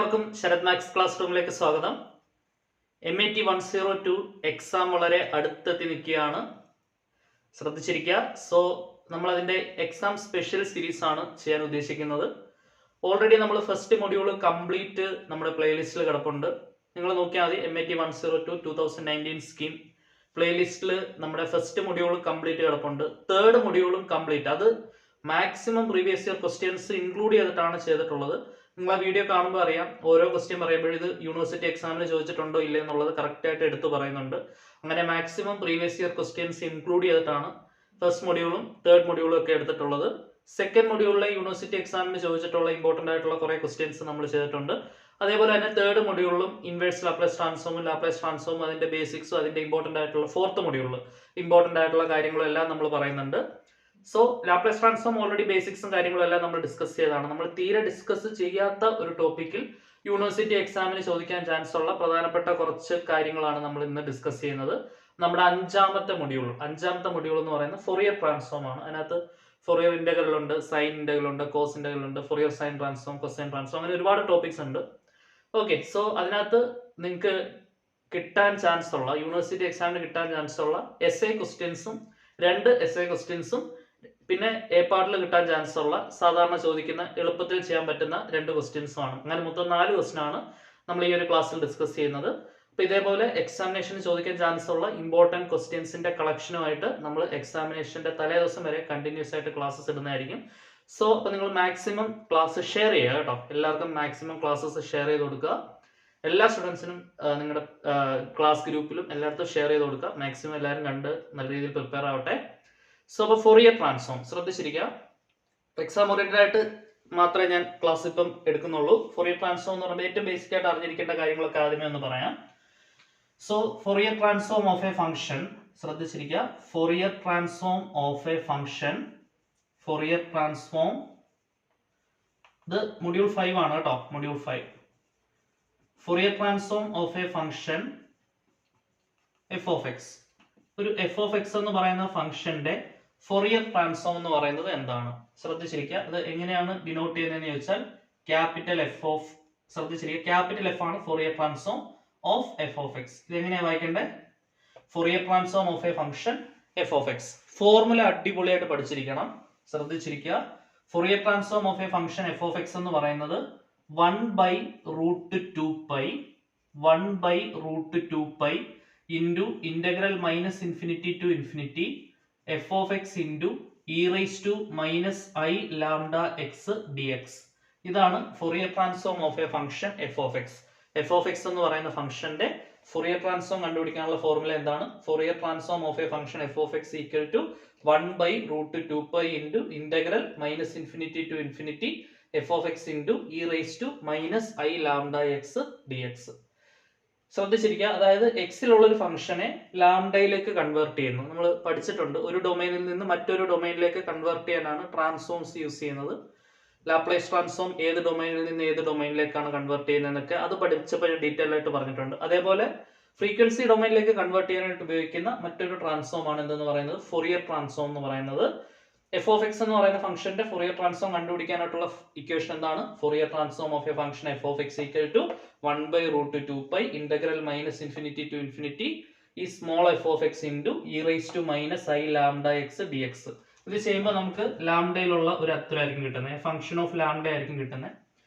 എല്ലാവർക്കും Sarath maths class റൂമിലേക്ക് സ്വാഗതം. MAT102 എക്സാം വളരെ അടുത്തെത്തി നിൽക്കുകയാണ്. ശ്രദ്ധിച്ചിരിക്കുക. സോ നമ്മൾ അതിന്റെ എക്സാം സ്പെഷ്യൽ സീരീസ് ആണ് ചെയ്യാൻ ഉദ്ദേശിക്കുന്നത്. ഓൾറെഡി നമ്മൾ ഫസ്റ്റ് മൊഡ്യൂൾ കംപ്ലീറ്റ് നമ്മുടെ പ്ലേലിസ്റ്റിൽ കിടപ്പുണ്ട്. നിങ്ങൾ നോക്കിയാൽ മതി. MAT102 2019 സ്കീം പ്ലേലിസ്റ്റിൽ നമ്മുടെ ഫസ്റ്റ് മൊഡ്യൂൾ കംപ്ലീറ്റ് കിടപ്പുണ്ട്. തേർഡ് മൊഡ്യൂളും കംപ്ലീറ്റ്. അത് maximum previous year questions include ചെയ്തിട്ടാണ് ചെയ്തിട്ടുള്ളത്. നിങ്ങൾ ആ വീഡിയോ കാണുമ്പോൾ അറിയാം, ഓരോ ക്വസ്റ്റ്യൻ പറയുമ്പോൾ ഇത് യൂണിവേഴ്സിറ്റി എക്സാമിന് ചോദിച്ചിട്ടുണ്ടോ ഇല്ല എന്നുള്ളത് കറക്റ്റ് ആയിട്ട് എടുത്തു പറയുന്നുണ്ട്. അങ്ങനെ maximum previous year questions include ചെയ്തിട്ടാണ് ഫസ്റ്റ് മൊഡ്യൂളും തേർഡ് മൊഡ്യൂളും ഒക്കെ എടുത്തിട്ടുള്ളത്. സെക്കൻഡ് മൊഡ്യൂളിലെ യൂണിവേഴ്സിറ്റി എക്സാമിന് ചോദിച്ചിട്ടുള്ള ഇമ്പോർട്ടന്റ് ആയിട്ടുള്ള കുറെ ക്വസ്റ്റ്യൻസ് നമ്മൾ ചെയ്തിട്ടുണ്ട്. അതേപോലെ തന്നെ തേർഡ് മൊഡ്യൂളിലും ഇൻവേഴ്സ് ലാപ്ലേസ് ട്രാൻസ്ഫോമും അതിന്റെ ബേസിക്സും അതിന്റെ ഇമ്പോർട്ടന്റ് ആയിട്ടുള്ള ഫോർത്ത് മൊഡ്യൂളിൽ ഇമ്പോർട്ടന്റ് ആയിട്ടുള്ള കാര്യങ്ങളും എല്ലാം നമ്മൾ പറയുന്നുണ്ട്. സോ ലാപ്ലേസ് ട്രാൻസ്ഫോം ഓൾറെഡി ബേസിക്സും കാര്യങ്ങളും എല്ലാം നമ്മൾ ഡിസ്കസ് ചെയ്തതാണ്. നമ്മൾ തീരെ ഡിസ്കസ് ചെയ്യാത്ത ഒരു ടോപ്പിക്കിൽ യൂണിവേഴ്സിറ്റി എക്സാമിന് ചോദിക്കാൻ ചാൻസ് ഉള്ള പ്രധാനപ്പെട്ട കുറച്ച് കാര്യങ്ങളാണ് നമ്മൾ ഇന്ന് ഡിസ്കസ് ചെയ്യുന്നത്. നമ്മുടെ അഞ്ചാമത്തെ മൊഡ്യൂൾ എന്ന് പറയുന്നത് ഫൊറിയർ ട്രാൻസ്ഫോം ആണ്. അതിനകത്ത് ഫൊറിയർ ഇന്റഗ്രൽ ഉണ്ട്, സൈൻ ഇന്റഗ്രൽ ഉണ്ട്, കോസ് ഇന്റഗ്രൽ ഉണ്ട്, Fourier sign transform, cosine transform, അങ്ങനെ ഒരുപാട് ടോപ്പിക്സ് ഉണ്ട്. ഓക്കെ, സോ അതിനകത്ത് നിങ്ങൾക്ക് കിട്ടാൻ ചാൻസ് ഉള്ള യൂണിവേഴ്സിറ്റി എക്സാമിന് കിട്ടാൻ ചാൻസ് ഉള്ള എസ്എ ക്വസ്റ്റ്യൻസും 2 എസ്എ ക്വസ്റ്റ്യൻസും പിന്നെ എ പാർട്ടിൽ കിട്ടാൻ ചാൻസ് ഉള്ള സാധാരണ ചോദിക്കുന്ന എളുപ്പത്തിൽ ചെയ്യാൻ പറ്റുന്ന 2 ക്വസ്റ്റ്യൻസും ആണ്. അങ്ങനെ മൊത്തം 4 ക്വസ്റ്റ്യൻ ആണ് നമ്മൾ ഈ ഒരു ക്ലാസ്സിൽ ഡിസ്കസ് ചെയ്യുന്നത്. അപ്പൊ ഇതേപോലെ എക്സാമിനേഷന് ചോദിക്കാൻ ചാൻസ് ഉള്ള ഇമ്പോർട്ടന്റ് ക്വസ്റ്റ്യൻസിന്റെ കളക്ഷനുമായിട്ട് നമ്മൾ എക്സാമിനേഷന്റെ തലേ ദിവസം വരെ കണ്ടിന്യൂസ് ആയിട്ട് ക്ലാസ്സസ് ഇടുന്നതായിരിക്കും. സോ അപ്പൊ നിങ്ങൾ മാക്സിമം ക്ലാസ് ഷെയർ ചെയ്യുക കേട്ടോ. എല്ലാവർക്കും മാക്സിമം ക്ലാസ്സസ് ഷെയർ ചെയ്ത് കൊടുക്കുക. എല്ലാ സ്റ്റുഡൻസിനും നിങ്ങളുടെ ക്ലാസ് ഗ്രൂപ്പിലും എല്ലായിടത്തും ഷെയർ ചെയ്ത് കൊടുക്കുക. മാക്സിമം എല്ലാവരും കണ്ട് നല്ല രീതിയിൽ പ്രിപ്പയർ ആവട്ടെ. സോ അപ്പോൾ ഫൊറിയർ ട്രാൻസ്ഫോം ശ്രദ്ധിച്ചിരിക്കുക. എക്സാം ഓറിയന്റഡ് ആയിട്ട് മാത്രമേ ഞാൻ ക്ലാസ് ഇപ്പം എടുക്കുന്നുള്ളൂ. ഫൊറിയർ ട്രാൻസ്ഫോം എന്ന് പറയുമ്പോൾ ഏറ്റവും ബേസിക് ആയിട്ട് അറിഞ്ഞിരിക്കേണ്ട കാര്യങ്ങളൊക്കെ ആദ്യമേ ഒന്ന് പറയാം. So Fourier transform of a function ശ്രദ്ധിച്ചിരിക്കുക. Fourier transform of a function, Fourier transform, ഇത് മൊഡ്യൂൾ 5 ആണ് കേട്ടോ. Module 5 Fourier transform of a function F of X. ഒരു എഫ് ഓഫ് എക്സ് എന്ന് പറയുന്ന ഫംഗ്ഷന്റെ ഫൊറിയർ ട്രാൻസ്ഫോം എന്ന് പറയുന്നത് എന്താണ് ശ്രദ്ധിച്ചിരിക്കുക. അത് എങ്ങനെയാണ് ഡിനോട്ട് ചെയ്യുന്നതെന്ന് ചോദിച്ചാൽ ക്യാപിറ്റൽ എഫ് ഓഫ്, ശ്രദ്ധിച്ചിരിക്കുക, ക്യാപിറ്റൽ എഫ് ആണ് Fourier transform of F of X. ഇത് എങ്ങനെയാണ് വായിക്കേണ്ടത്? Fourier transform of a function F of X. Formula അടിപൊളിയായിട്ട് പഠിച്ചിരിക്കണം. ശ്രദ്ധിച്ചിരിക്കുക. Fourier transform of a function F of X എന്ന് പറയുന്നത് 1/√2π into integral minus infinity to infinity f of x into e raised to minus I lambda x dx. ഇതാണ് Fourier transform of a function F of X. F of X എന്ന് പറയുന്ന ഫംഗ്ഷന്റെ Fourier transform കണ്ടുപിടിക്കാനുള്ള formula എന്താണ്? Fourier transform of a function F of X equal to 1/√2π into integral minus infinity to infinity f of x into e raised to minus I lambda x dx. ശ്രദ്ധിച്ചിരിക്കുക. അതായത് എക്സിലുള്ള ഒരു ഫംഗ്ഷനെ ലാംഡയിലേക്ക് convert ചെയ്യുന്നു. നമ്മൾ പഠിച്ചിട്ടുണ്ട്. ഒരു ഡൊമൈനിൽ നിന്ന് മറ്റൊരു ഡൊമൈനിലേക്ക് കൺവേർട്ട് ചെയ്യാനാണ് ട്രാൻസ്ഫോംസ് യൂസ് ചെയ്യുന്നത്. ലാപ്ലേസ് ട്രാൻസ്ഫോം ഏത് ഡൊമൈനിൽ നിന്ന് ഏത് ഡൊമൈനിലേക്കാണ് കൺവേർട്ട് ചെയ്യുന്നതെന്നൊക്കെ അത് പഠിച്ചപ്പോൾ ഡീറ്റെയിൽ ആയിട്ട് പറഞ്ഞിട്ടുണ്ട്. അതേപോലെ ഫ്രീക്വൻസി ഡൊമൈനിലേക്ക് കൺവേർട്ട് ചെയ്യാനായിട്ട് ഉപയോഗിക്കുന്ന മറ്റൊരു ട്രാൻസ്ഫോം ആണ് എന്തെന്ന് പറയുന്നത്? ഫൊറിയർ ട്രാൻസ്ഫോം എന്ന് പറയുന്നത്. എഫ് ഓഫ് എക്സ് എന്ന് പറയുന്ന ഫംഗ്ഷന്റെ ഫൊറിയർ ട്രാൻസ്ഫോം കണ്ടുപിടിക്കാനായിട്ടുള്ള ഇക്വേഷൻ എന്താണ്? Fourier transform of a function F of X equal to 1/√2π integral minus infinity to infinity ഈ small F of X into E raise to minus I lambda X D X. ഇത് ചെയ്യുമ്പോൾ നമുക്ക് ലാംഡയിലുള്ള ഒരു അത്രയായിരിക്കും കിട്ടുന്നത്. Function of lambda ആയിരിക്കും കിട്ടുന്നത്.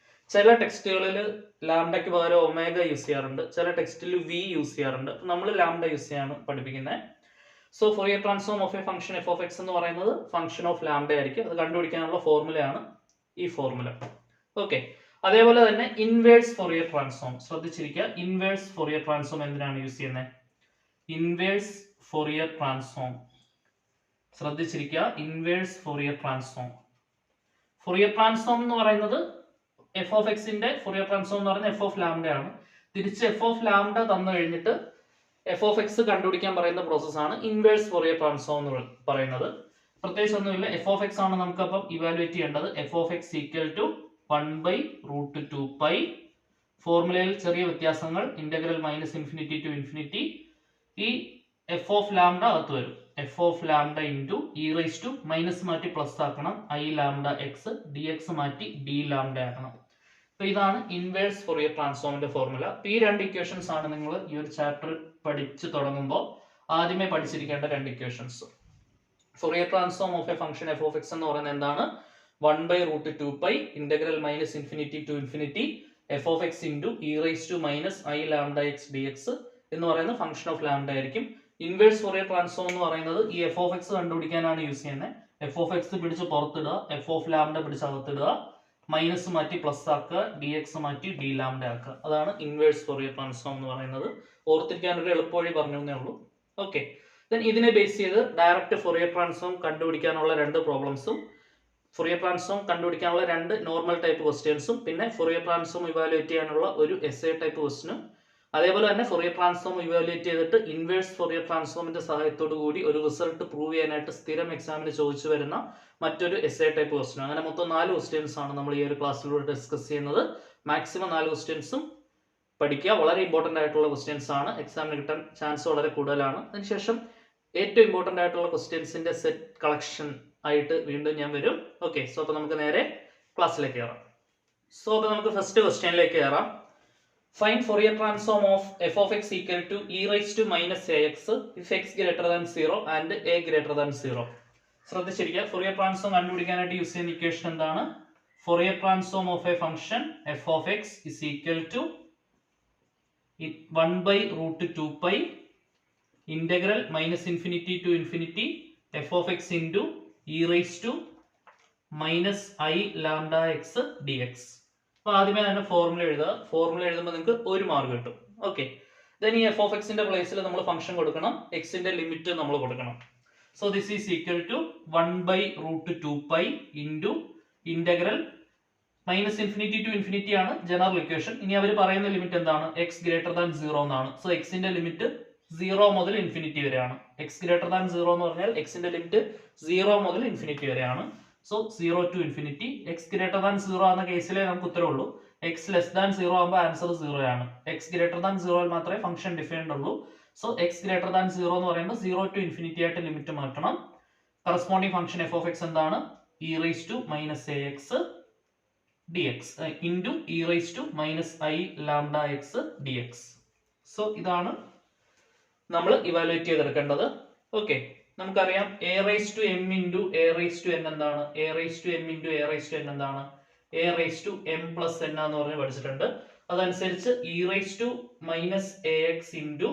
ചില ടെക്സ്റ്റുകളിൽ ലാംഡയ്ക്ക് പകരം ഒമേഗ യൂസ് ചെയ്യാറുണ്ട്, ചില ടെക്സ്റ്റിൽ വി യൂസ് ചെയ്യാറുണ്ട്. നമ്മൾ ലാംഡ യൂസ് ചെയ്യാണ് പഠിപ്പിക്കുന്നത്. So Fourier transform of a function F of X എന്ന് പറയുന്നത് ഫംഗ്ഷൻ ഓഫ് ലാംഡ ആയിരിക്കും. അത് കണ്ടുപിടിക്കാനുള്ള ഫോർമുലയാണ് ഈ ഫോർമുല. ഓക്കെ, അതേപോലെ തന്നെ ഇൻവേഴ്സ് ഫൊറിയർ ട്രാൻസ്ഫോം ശ്രദ്ധിച്ചിരിക്കുക. ഇൻവേഴ്സ് ഫൊറിയർ ട്രാൻസ്ഫോം എന്തിനാണ് യൂസ് ചെയ്യുന്നത്? ഇൻവേഴ്സ് ഫൊറിയർ ട്രാൻസ്ഫോം ശ്രദ്ധിച്ചിരിക്കുക. Inverse Fourier transform, Fourier transform എന്ന് പറയുന്നത് എഫ് ഓഫ് എക്സിന്റെ ഫൊറിയർ ട്രാൻസ്ഫോം എന്ന് പറയുന്നത് എഫ് ഓഫ് ലാംഡ ആണ്. തിരിച്ച് എഫ് ഓഫ് ലാംഡ തന്നു കഴിഞ്ഞിട്ട് എഫ് ഓഫ് എക്സ് കണ്ടുപിടിക്കാൻ പറയുന്ന പ്രോസസ്സാണ് ഇൻവേഴ്സ് ഫൊറിയർ ട്രാൻസ്ഫോം എന്ന് പറയുന്നത്. പ്രത്യേകിച്ച് ഒന്നുമില്ല. എഫ് ഓഫ് എക്സ് ആണ് നമുക്ക് അപ്പം ഇവാലുവേറ്റ് ചെയ്യേണ്ടത്. F of X equal to 1/√2π. ഫോർമുലയിൽ ചെറിയ വ്യത്യാസങ്ങൾ, integral minus infinity to infinity. ഈ എഫ് ഓഫ് ലാംഡ അകത്ത് വരും. F of lambda into E raise to minus മാറ്റി പ്ലസ് ആക്കണം, I lambda X D X മാറ്റി ഡി ലാംഡ ആക്കണം. അപ്പോൾ ഇതാണ് ഇൻവേഴ്സ് ഫൊറിയർ ട്രാൻസ്ഫോമിന്റെ ഫോർമുല. ഈ രണ്ട് ഇക്വേഷൻസ് ആണ് നിങ്ങൾ ഈ ഒരു ചാപ്റ്റർ പഠിച്ചു തുടങ്ങുമ്പോൾ ആദ്യമേ പഠിച്ചിരിക്കേണ്ട രണ്ട് equations. Fourier transform of a function F of X എന്ന് പറയുന്നത് എന്താണ്? 1/√2π integral minus infinity to infinity F of X into E raise to minus I lambda X D X എന്ന് പറയുന്ന ഫംഗ്ഷൻ ഓഫ് ലാംഡ ആയിരിക്കും. ഇൻവേഴ്സ് ഫൊറിയർ ട്രാൻസ്ഫോം എന്ന് പറയുന്നത് ഈ F of X കണ്ടുപിടിക്കാനാണ് യൂസ് ചെയ്യുന്നത്. എഫ് ഓഫ് എക്സ് പിടിച്ച് പുറത്തിടുക, എഫ് ഓഫ് ലാംഡ പിടിച്ച് അകത്തിടുക, മൈനസ് മാറ്റി പ്ലസ് ആക്കുക, ഡി എക്സ് മാറ്റി ഡി ലാംഡ ആക്കുക. അതാണ് ഇൻവേഴ്സ് ഫൊറിയർ ട്രാൻസ്ഫോം എന്ന് പറയുന്നത്. ഓർത്തിരിക്കാൻ ഒരു എളുപ്പവഴി പറഞ്ഞു എന്നേ ഉള്ളൂ. ഓക്കെ, ദെൻ ഇതിനെ ബേസ് ചെയ്ത് ഡയറക്റ്റ് ഫൊറിയർ ട്രാൻസ്ഫോം കണ്ടുപിടിക്കാനുള്ള രണ്ട് പ്രോബ്ലംസും, ഫൊറിയർ ട്രാൻസ്ഫോം കണ്ടുപിടിക്കാനുള്ള രണ്ട് നോർമൽ ടൈപ്പ് ക്വസ്റ്റ്യൻസും, പിന്നെ ഫൊറിയർ ട്രാൻസ്ഫോം ഇവാലുവേറ്റ് ചെയ്യാനുള്ള ഒരു എസ്എ ടൈപ്പ് ക്വസ്റ്റ്യനും, അതേപോലെ തന്നെ ഫൊറിയർ ട്രാൻസ്ഫോം ഇവാലുവേറ്റ് ചെയ്തിട്ട് ഇൻവേഴ്സ് ഫൊറിയർ ട്രാൻസ്ഫോമിന്റെ സഹായത്തോടു കൂടി ഒരു റിസൾട്ട് പ്രൂവ് ചെയ്യാനായിട്ട് സ്ഥിരം എക്സാമിന് ചോദിച്ചു വരുന്ന മറ്റൊരു എസ്എ ടൈപ്പ് ക്വസ്റ്റ്യൻ. അങ്ങനെ മൊത്തം 4 ക്വസ്റ്റ്യൻസ് ആണ് നമ്മൾ ഈ ഒരു ക്ലാസ്സിലൂടെ ഡിസ്കസ് ചെയ്യുന്നത്. മാക്സിമം 4 ക്വസ്റ്റ്യൻസും പഠിക്കുക. വളരെ ഇമ്പോർട്ടന്റ് ആയിട്ടുള്ള ക്വസ്റ്റ്യൻസ് ആണ്, എക്സാമിന് കിട്ടാൻ ചാൻസ് വളരെ കൂടുതലാണ്. അതിനുശേഷം ഏറ്റവും ഇമ്പോർട്ടന്റ് ആയിട്ടുള്ള ക്വസ്റ്റ്യൻസിന്റെ സെറ്റ് കളക്ഷൻ ആയിട്ട് വീണ്ടും ഞാൻ വരും. ഓക്കെ, സോ അപ്പോൾ നമുക്ക് നേരെ ക്ലാസ്സിലേക്ക് കയറാം. സോ അപ്പോൾ നമുക്ക് ഫസ്റ്റ് ക്വസ്റ്റ്യനിലേക്ക് കയറാം. Find Fourier transform of F of X equal to E raise to minus A X if X greater than 0 and A greater than 0. ശ്രദ്ധിച്ചിരിക്കുക, ഫൊറിയർ ട്രാൻസ്ഫോം കണ്ടുപിടിക്കാനായിട്ട് യൂസ് ചെയ്യുന്ന ഇക്വേഷൻ എന്താണ്? Fourier transform of a function F of X is equal to 1/√2π integral minus infinity to infinity F of X into E raise to minus I lambda X D X. അപ്പോൾ ആദ്യമേ തന്നെ formula എഴുതുക. Formula എഴുതുമ്പോൾ നിങ്ങൾക്ക് 1 mark കിട്ടും. Okay, then ഈ F of എക്സിന്റെ പ്ലേസിൽ നമ്മൾ ഫംഗ്ഷൻ കൊടുക്കണം, എക്സിന്റെ ലിമിറ്റ് നമ്മൾ കൊടുക്കണം. So this is equal to 1/√2π into integral minus infinity to infinity ആണ് ജനറൽ ഇക്വേഷൻ. ഇനി അവർ പറയുന്ന ലിമിറ്റ് എന്താണ്? എക്സ് ഗ്രേറ്റർ ദാൻ 0 എന്നാണ്. സോ എക്സിന്റെ ലിമിറ്റ് 0 മുതൽ ഇൻഫിനിറ്റി വരെയാണ്. എക്സ് ഗ്രേറ്റർ ദാൻ 0 എന്ന് പറഞ്ഞാൽ എക്സിന്റെ ലിമിറ്റ് 0 മുതൽ ഇൻഫിനിറ്റി വരെയാണ്. So 0 to infinity. X greater than 0 എന്ന കേസിലേ നമുക്ക് ഉത്തരവുള്ളൂ. എക്സ് ലെസ് ദാൻ 0 ആകുമ്പോൾ ആൻസർ 0 ആണ്. എക്സ് ഗ്രേറ്റർ ദാൻ 0 മാത്രമേ ഫംഗ്ഷൻ ഡിഫൈൻഡ് ഉള്ളൂ. സോ എക്സ് ഗ്രേറ്റർ ദാൻ 0 എന്ന് പറയുമ്പോൾ 0 ടു ഇൻഫിനിറ്റി ആയിട്ട് ലിമിറ്റ് മാറ്റണം. Corresponding function F of X എന്താണ്? E raise to minus A X D X into E raise to minus I lambda X D X. So ഇതാണ് നമ്മൾ evaluate ചെയ്തെടുക്കേണ്ടത്. Okay, നമുക്കറിയാം A raise to M into A raise to N എന്താണ്? A raise to M into A raise to N എന്താണ്? A raise to M plus N എന്ന് പറഞ്ഞ് പഠിച്ചിട്ടുണ്ട്. അതനുസരിച്ച് E raise to minus A X into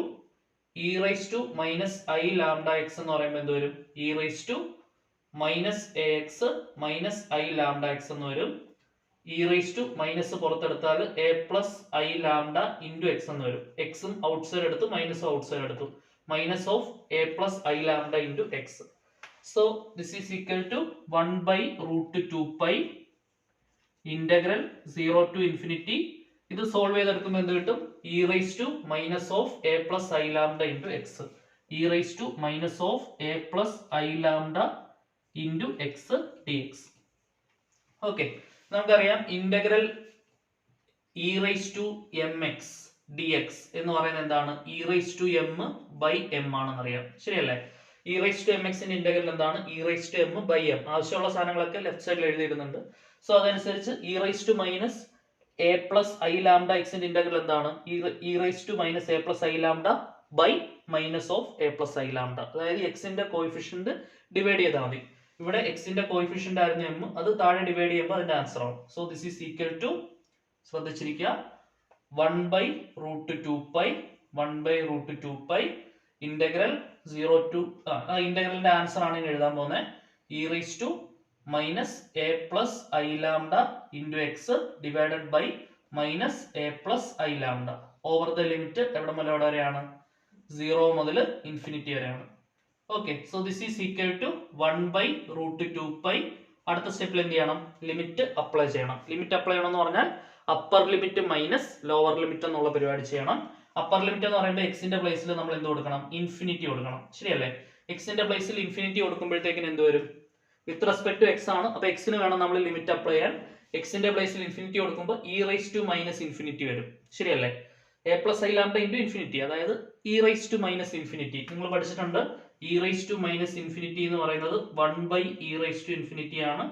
E raise to minus I lambda X എന്ന് പറയുമ്പോൾ എന്ത് വരും? E raise to minus A X minus I lambda X എന്ന് വരും. ഇ റൈസ് ടു മൈനസ് പുറത്തെടുത്താൽ A plus I lambda into X എന്ന് വരും. എക്സും ഔട്ട്സൈഡ് എടുത്തു, മൈനസും ഔട്ട്സൈഡ് എടുത്തു. Minus of A plus I lambda into X. So this is equal to 1/√2π integral 0 to infinity. ഇത് സോൾവ് ചെയ്തെടുക്കുമ്പോൾ എന്ത് കിട്ടും? E raise to minus of A plus I lambda into X. E raise to minus of A plus I lambda into X D X. Okay, നമുക്കറിയാം integral E raise to M X D X എന്ന് പറയുന്നത് എന്താണ്? E raise to M by M ആണെന്നറിയാം, ശരിയല്ലേ? E raise to M എക്സിന്റെ integral എന്താണ്? E raise to M by M. ആവശ്യമുള്ള സാധനങ്ങളൊക്കെ ലെഫ്റ്റ് സൈഡിൽ എഴുതിയിടുന്നുണ്ട്. സോ അതനുസരിച്ച് E raise to minus A plus I lambda എക്സിന്റെ ഇന്റഗ്രൽ എന്താണ്? E raise to minus A plus I lambda by minus of A plus I lambda. അതായത് എക്സിന്റെ coefficient divide ചെയ്താൽ മതി. ഇവിടെ എക്സിന്റെ കോയിഫിഷ്യന്റ് ആയിരുന്നു എം, അത് താഴെ ഡിവൈഡ് ചെയ്യുമ്പോൾ അതിന്റെ ആൻസർ ആവും. So this is equal to, ശ്രദ്ധിച്ചിരിക്കുക, 1/√2π ഇന്റഗ്രൽ 0 ടു ഇന്റഗ്രലിന്റെ ആൻസർ ആണ് ഇനി എഴുതാൻ പോകുന്നത്. E raise to minus A plus I lambda into X divided by minus A plus I lambda over the limit എവിടെ മുതൽ എവിടെ വരെയാണ്? 0 മുതൽ ഇൻഫിനിറ്റി വരെയാണ്. Okay, so this is equal to 1/√2π. അടുത്ത സ്റ്റെപ്പിൽ എന്ത് ചെയ്യണം? ലിമിറ്റ് അപ്ലൈ ചെയ്യണം. ലിമിറ്റ് അപ്ലൈ ചെയ്യണം എന്ന് പറഞ്ഞാൽ upper limit minus lower limit എന്നുള്ള പരിപാടി ചെയ്യണം. അപ്പർ ലിമിറ്റ് എന്ന് പറയുമ്പോൾ എക്സിന്റെ പ്ലേസിൽ നമ്മൾ എന്ത് കൊടുക്കണം? ഇൻഫിനിറ്റി കൊടുക്കണം, ശരിയല്ലേ? എക്സിന്റെ പ്ലേസിൽ ഇൻഫിനിറ്റി കൊടുക്കുമ്പോഴത്തേക്കിന് എന്ത് വരും? വിത്ത് റെസ്പെക്ട് ടു എക്സ് ആണ്, അപ്പൊ എക്സിന് വേണം നമ്മൾ ലിമിറ്റ് അപ്ലൈ ചെയ്യാൻ. എക്സിന്റെ പ്ലേസിൽ ഇൻഫിനിറ്റി കൊടുക്കുമ്പോൾ E raise to minus infinity വരും, ശരിയല്ലേ? A plus I lambda into infinity, അതായത് E raise to minus infinity. നിങ്ങൾ പഠിച്ചിട്ടുണ്ട് E raise to minus infinity എന്ന് പറയുന്നത് 1/e റൈസ് ടു ഇൻഫിനിറ്റി ആണ്.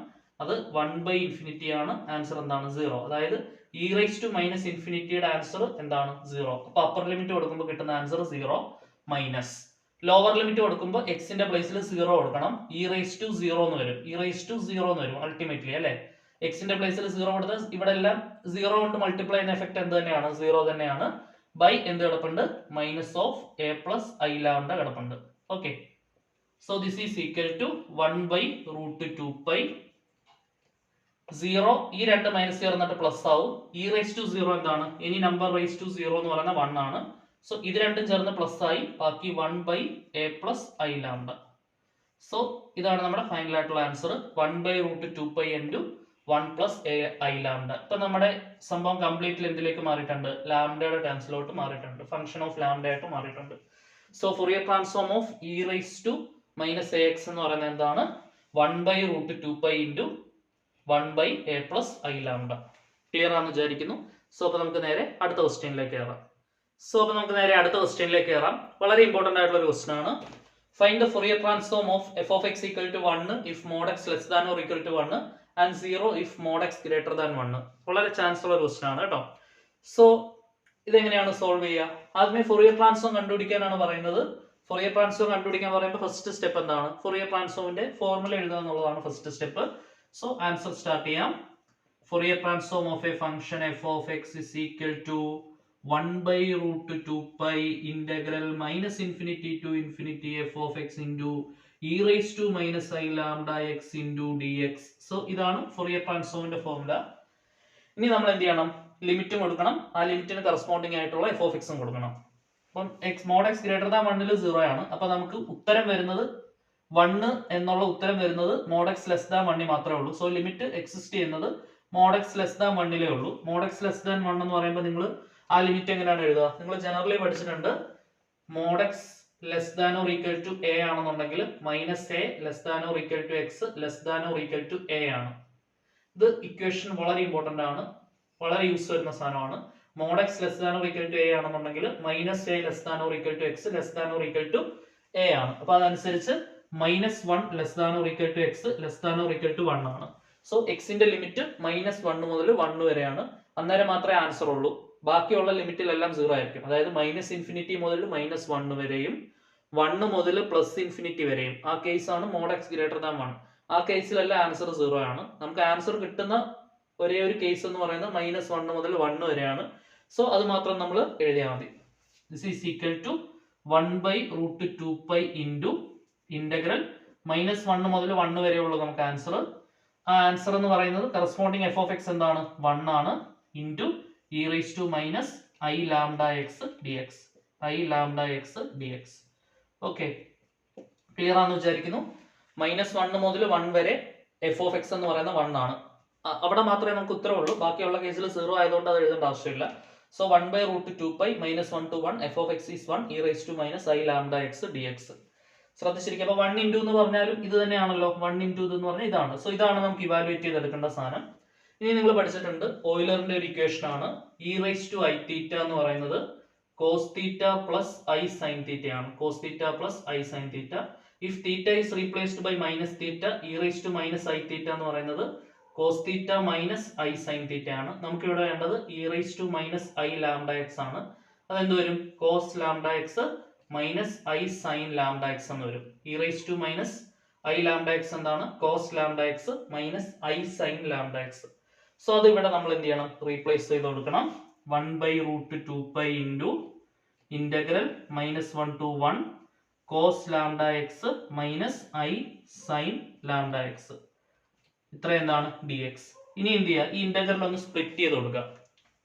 അത് 1/∞ ആണ്. ആൻസർ എന്താണ്? 0. അതായത് ഇ റൈസ് ടു മൈനസ് ഇൻഫിനിറ്റിയുടെ ആൻസർ എന്താണ് 0. അപ്പൊ അപ്പർ ലിമിറ്റ് കൊടുക്കുമ്പോൾ കിട്ടുന്ന ആൻസർ 0 മൈനസ് ലോവർ ലിമിറ്റ് കൊടുക്കുമ്പോൾ എക്സിന്റെ പ്ലേസിൽ 0 കൊടുക്കണം. ഇ റൈസ് ടു 0 എന്ന് വരും. ഇ റൈസ് ടു 0 എന്ന് വരും അൾട്ടിമേറ്റ്ലി അല്ലെ. എക്സിന്റെ പ്ലേസിൽ 0 കൊടുത്താൽ ഇവിടെ എല്ലാം 0 കൊണ്ട് മൾട്ടിപ്ലൈ ചെയ്യുന്ന എഫക്ട് എന്ത് തന്നെയാണ്? 0 തന്നെയാണ്. ബൈ എന്ത് കിടപ്പുണ്ട്? Minus of A plus I lambda കിടപ്പുണ്ട്. Okay, so this is equal to 1/√2π 0. ഈ രണ്ട് മൈനസ് ചേർന്നിട്ട് പ്ലസ് ആവും. ഇ റൈസ് ടു 0 എന്താണ്? ഇനി നമ്പർ റൈസ് ടു 0 എന്ന് പറയുന്നത് 1 ആണ്. സോ ഇത് രണ്ടും ചേർന്ന് പ്ലസ് ആയി. ബാക്കി 1/a plus I lambda. So ഇതാണ് നമ്മുടെ ഫൈനൽ ആയിട്ടുള്ള answer 1/√2π into 1 plus I lambda. ഇപ്പൊ നമ്മുടെ സംഭവം കംപ്ലീറ്റ്ലി എന്തിലേക്ക് മാറിയിട്ടുണ്ട്? ലാംഡയുടെ ടേംസിലോട്ട് മാറിയിട്ടുണ്ട്. ഫംഗ്ഷൻ ഓഫ് ലാംഡ ആയിട്ട് മാറിയിട്ടുണ്ട്. So Fourier transform of E raise to minus A X എന്ന് പറയുന്നത് എന്താണ്? 1/√2π into 1/a plus I lambda. Clear ആണെന്ന് വിചാരിക്കുന്നു. സോ അപ്പൊ നമുക്ക് നേരെ അടുത്ത ക്വസ്റ്റ്യനിലേക്ക് കയറാം. വളരെ ഇമ്പോർട്ടന്റ് ആയിട്ടുള്ള ഒരു ക്വസ്റ്റ്യൻ ആണ്. Find the Fourier transform of f of x equal to 1 if mod x less than or equal to 1 and 0 if mod x greater than 1. വളരെ ചാൻസ് ഉള്ള ഒരു ക്വസ്റ്റ്യൻ ആണ് കേട്ടോ. സോ ഇതെങ്ങനെയാണ് സോൾവ് ചെയ്യുക? ആദ്യമേ ഫൊറിയർ ട്രാൻസ്ഫോം കണ്ടുപിടിക്കാനാണ് പറയുന്നത്. ഫൊറിയർ ട്രാൻസ്ഫോം കണ്ടുപിടിക്കാൻ പറയുമ്പോൾ ഫസ്റ്റ് സ്റ്റെപ്പ് എന്താണ്? ഫൊറിയർ ട്രാൻസ്ഫോമിന്റെ ഫോർമുല എഴുതുക എന്നുള്ളതാണ് first step. So answer start ചെയ്യാം. Fourier transform of a function f of x is equal to 1/√2π integral minus infinity to infinity f of x into e raised to minus I lambda x into dx. So ഇതാണ് Fourier ട്രാൻസ്ഫോമിന്റെ formula. ഇനി നമ്മൾ എന്ത് ചെയ്യണം? ലിമിറ്റും കൊടുക്കണം. ആ ലിമിറ്റിന് corresponding ആയിട്ടുള്ള f of x ഉം കൊടുക്കണം. അപ്പം mod x greater than 1 0 ആണ്. അപ്പൊ നമുക്ക് ഉത്തരം വരുന്നത് 1 എന്നുള്ള ഉത്തരം വരുന്നത് mod x less than 1 മാത്രമേ ഉള്ളൂ. സോ ലിമിറ്റ് എക്സിസ്റ്റ് ചെയ്യുന്നത് mod x less than 1 ഉള്ളൂ. mod x less than 1 എന്ന് പറയുമ്പോൾ നിങ്ങൾ ആ ലിമിറ്റ് എങ്ങനെയാണ് എഴുതുക? നിങ്ങൾ ജനറലി പഠിച്ചിട്ടുണ്ട്. mod x less than or equal to A ആണെന്നുണ്ടെങ്കിൽ minus A less than or equal to X less than or equal to A ആണ്. ഇത് ഇക്വേഷൻ വളരെ ഇമ്പോർട്ടന്റ് ആണ്, വളരെ യൂസ് വരുന്ന സാധനമാണ്. mod x less than or equal to A ആണെന്നുണ്ടെങ്കിൽ minus A less than or equal to X less than or equal to A ആണ്. അപ്പൊ അതനുസരിച്ച് -1 less than or equal to X less than or equal to 1 ആണ്. So എക്സിന്റെ limit -1 മുതൽ 1 വരെയാണ്. അന്നേരം മാത്രമേ ആൻസർ ഉള്ളൂ. ബാക്കിയുള്ള ലിമിറ്റിലെല്ലാം 0 ആയിരിക്കും. അതായത് -ഇൻഫിനിറ്റി മുതൽ -1 വരെയും 1 മുതൽ +ഇൻഫിനിറ്റി വരെയും. ആ കേസ് ആണ് mod x greater than 1. ആ കേസിലെല്ലാം ആൻസർ 0 ആണ്. നമുക്ക് ആൻസർ കിട്ടുന്ന ഒരേ ഒരു കേസ് എന്ന് പറയുന്നത് -1 മുതൽ 1 വരെയാണ്. സോ അത് മാത്രം നമ്മൾ എഴുതിയാൽ മതി. This is equal to 1/√2π into integral -1 മുതൽ 1 വരെയുള്ള നമുക്ക് ആൻസർ. ആ ആൻസർ എന്ന് പറയുന്നത് കറസ്പോണ്ടിങ് f of x എന്താണ്? 1 ആണ്. Into e raised to minus I lambda x dx. I lambda x dx. Okay, clear ആണെന്ന് വിചാരിക്കുന്നു. -1 മുതൽ 1 വരെ f of x എന്ന് പറയുന്ന 1 ആണ്. അവിടെ മാത്രമേ നമുക്ക് ഉത്തരവുള്ളൂ. ബാക്കിയുള്ള കേസിൽ 0 ആയതുകൊണ്ട് അത് എഴുതേണ്ട ആവശ്യമില്ല. So 1/√2π -1 to 1 f of x is 1 e raised to minus I lambda x dx. ശ്രദ്ധിച്ചിരിക്കുക. അപ്പൊ 1 into എന്ന് പറഞ്ഞാലും ഇത് തന്നെയാണല്ലോ. 1 into എന്ന് പറഞ്ഞാൽ ഇതാണ്. സോ ഇതാണ് നമുക്ക് ഇവാലുവേറ്റ് ചെയ്തെടുക്കേണ്ട സാധനം. ഇനി നിങ്ങൾ പഠിച്ചിട്ടുണ്ട് ഓയിലറിന്റെ ഒരു ഇക്വേഷൻ ആണ് e raised to I theta എന്ന് പറയുന്നത് cos theta plus I sin theta ആണ്. cos theta plus I sin theta. If theta is replaced by minus theta, e raised to minus I theta എന്ന് പറയുന്നത് cos theta minus I sin theta ആണ്. നമുക്ക് ഇവിടെ വേണ്ടത് e raised to minus I lambda x ആണ്. അതെന്ത് വരും? cos lambda x minus I sin lambda x എന്ന് വരും. e raised to minus I lambda x എന്താണ്? cos lambda x minus I sin lambda x. So അത് ഇവിടെ നമ്മൾ എന്ത് ചെയ്യണം? റീപ്ലേസ് ചെയ്ത് കൊടുക്കണം. 1/√2π into integral -1 to 1 cos lambda x minus I sin lambda x. ഇത്ര എന്താണ്? dx. ഇനി എന്ത് ചെയ്യുക? ഈ ഇന്റഗ്രൽ ഒന്ന് സ്പ്ലിറ്റ് ചെയ്ത് കൊടുക്കുക.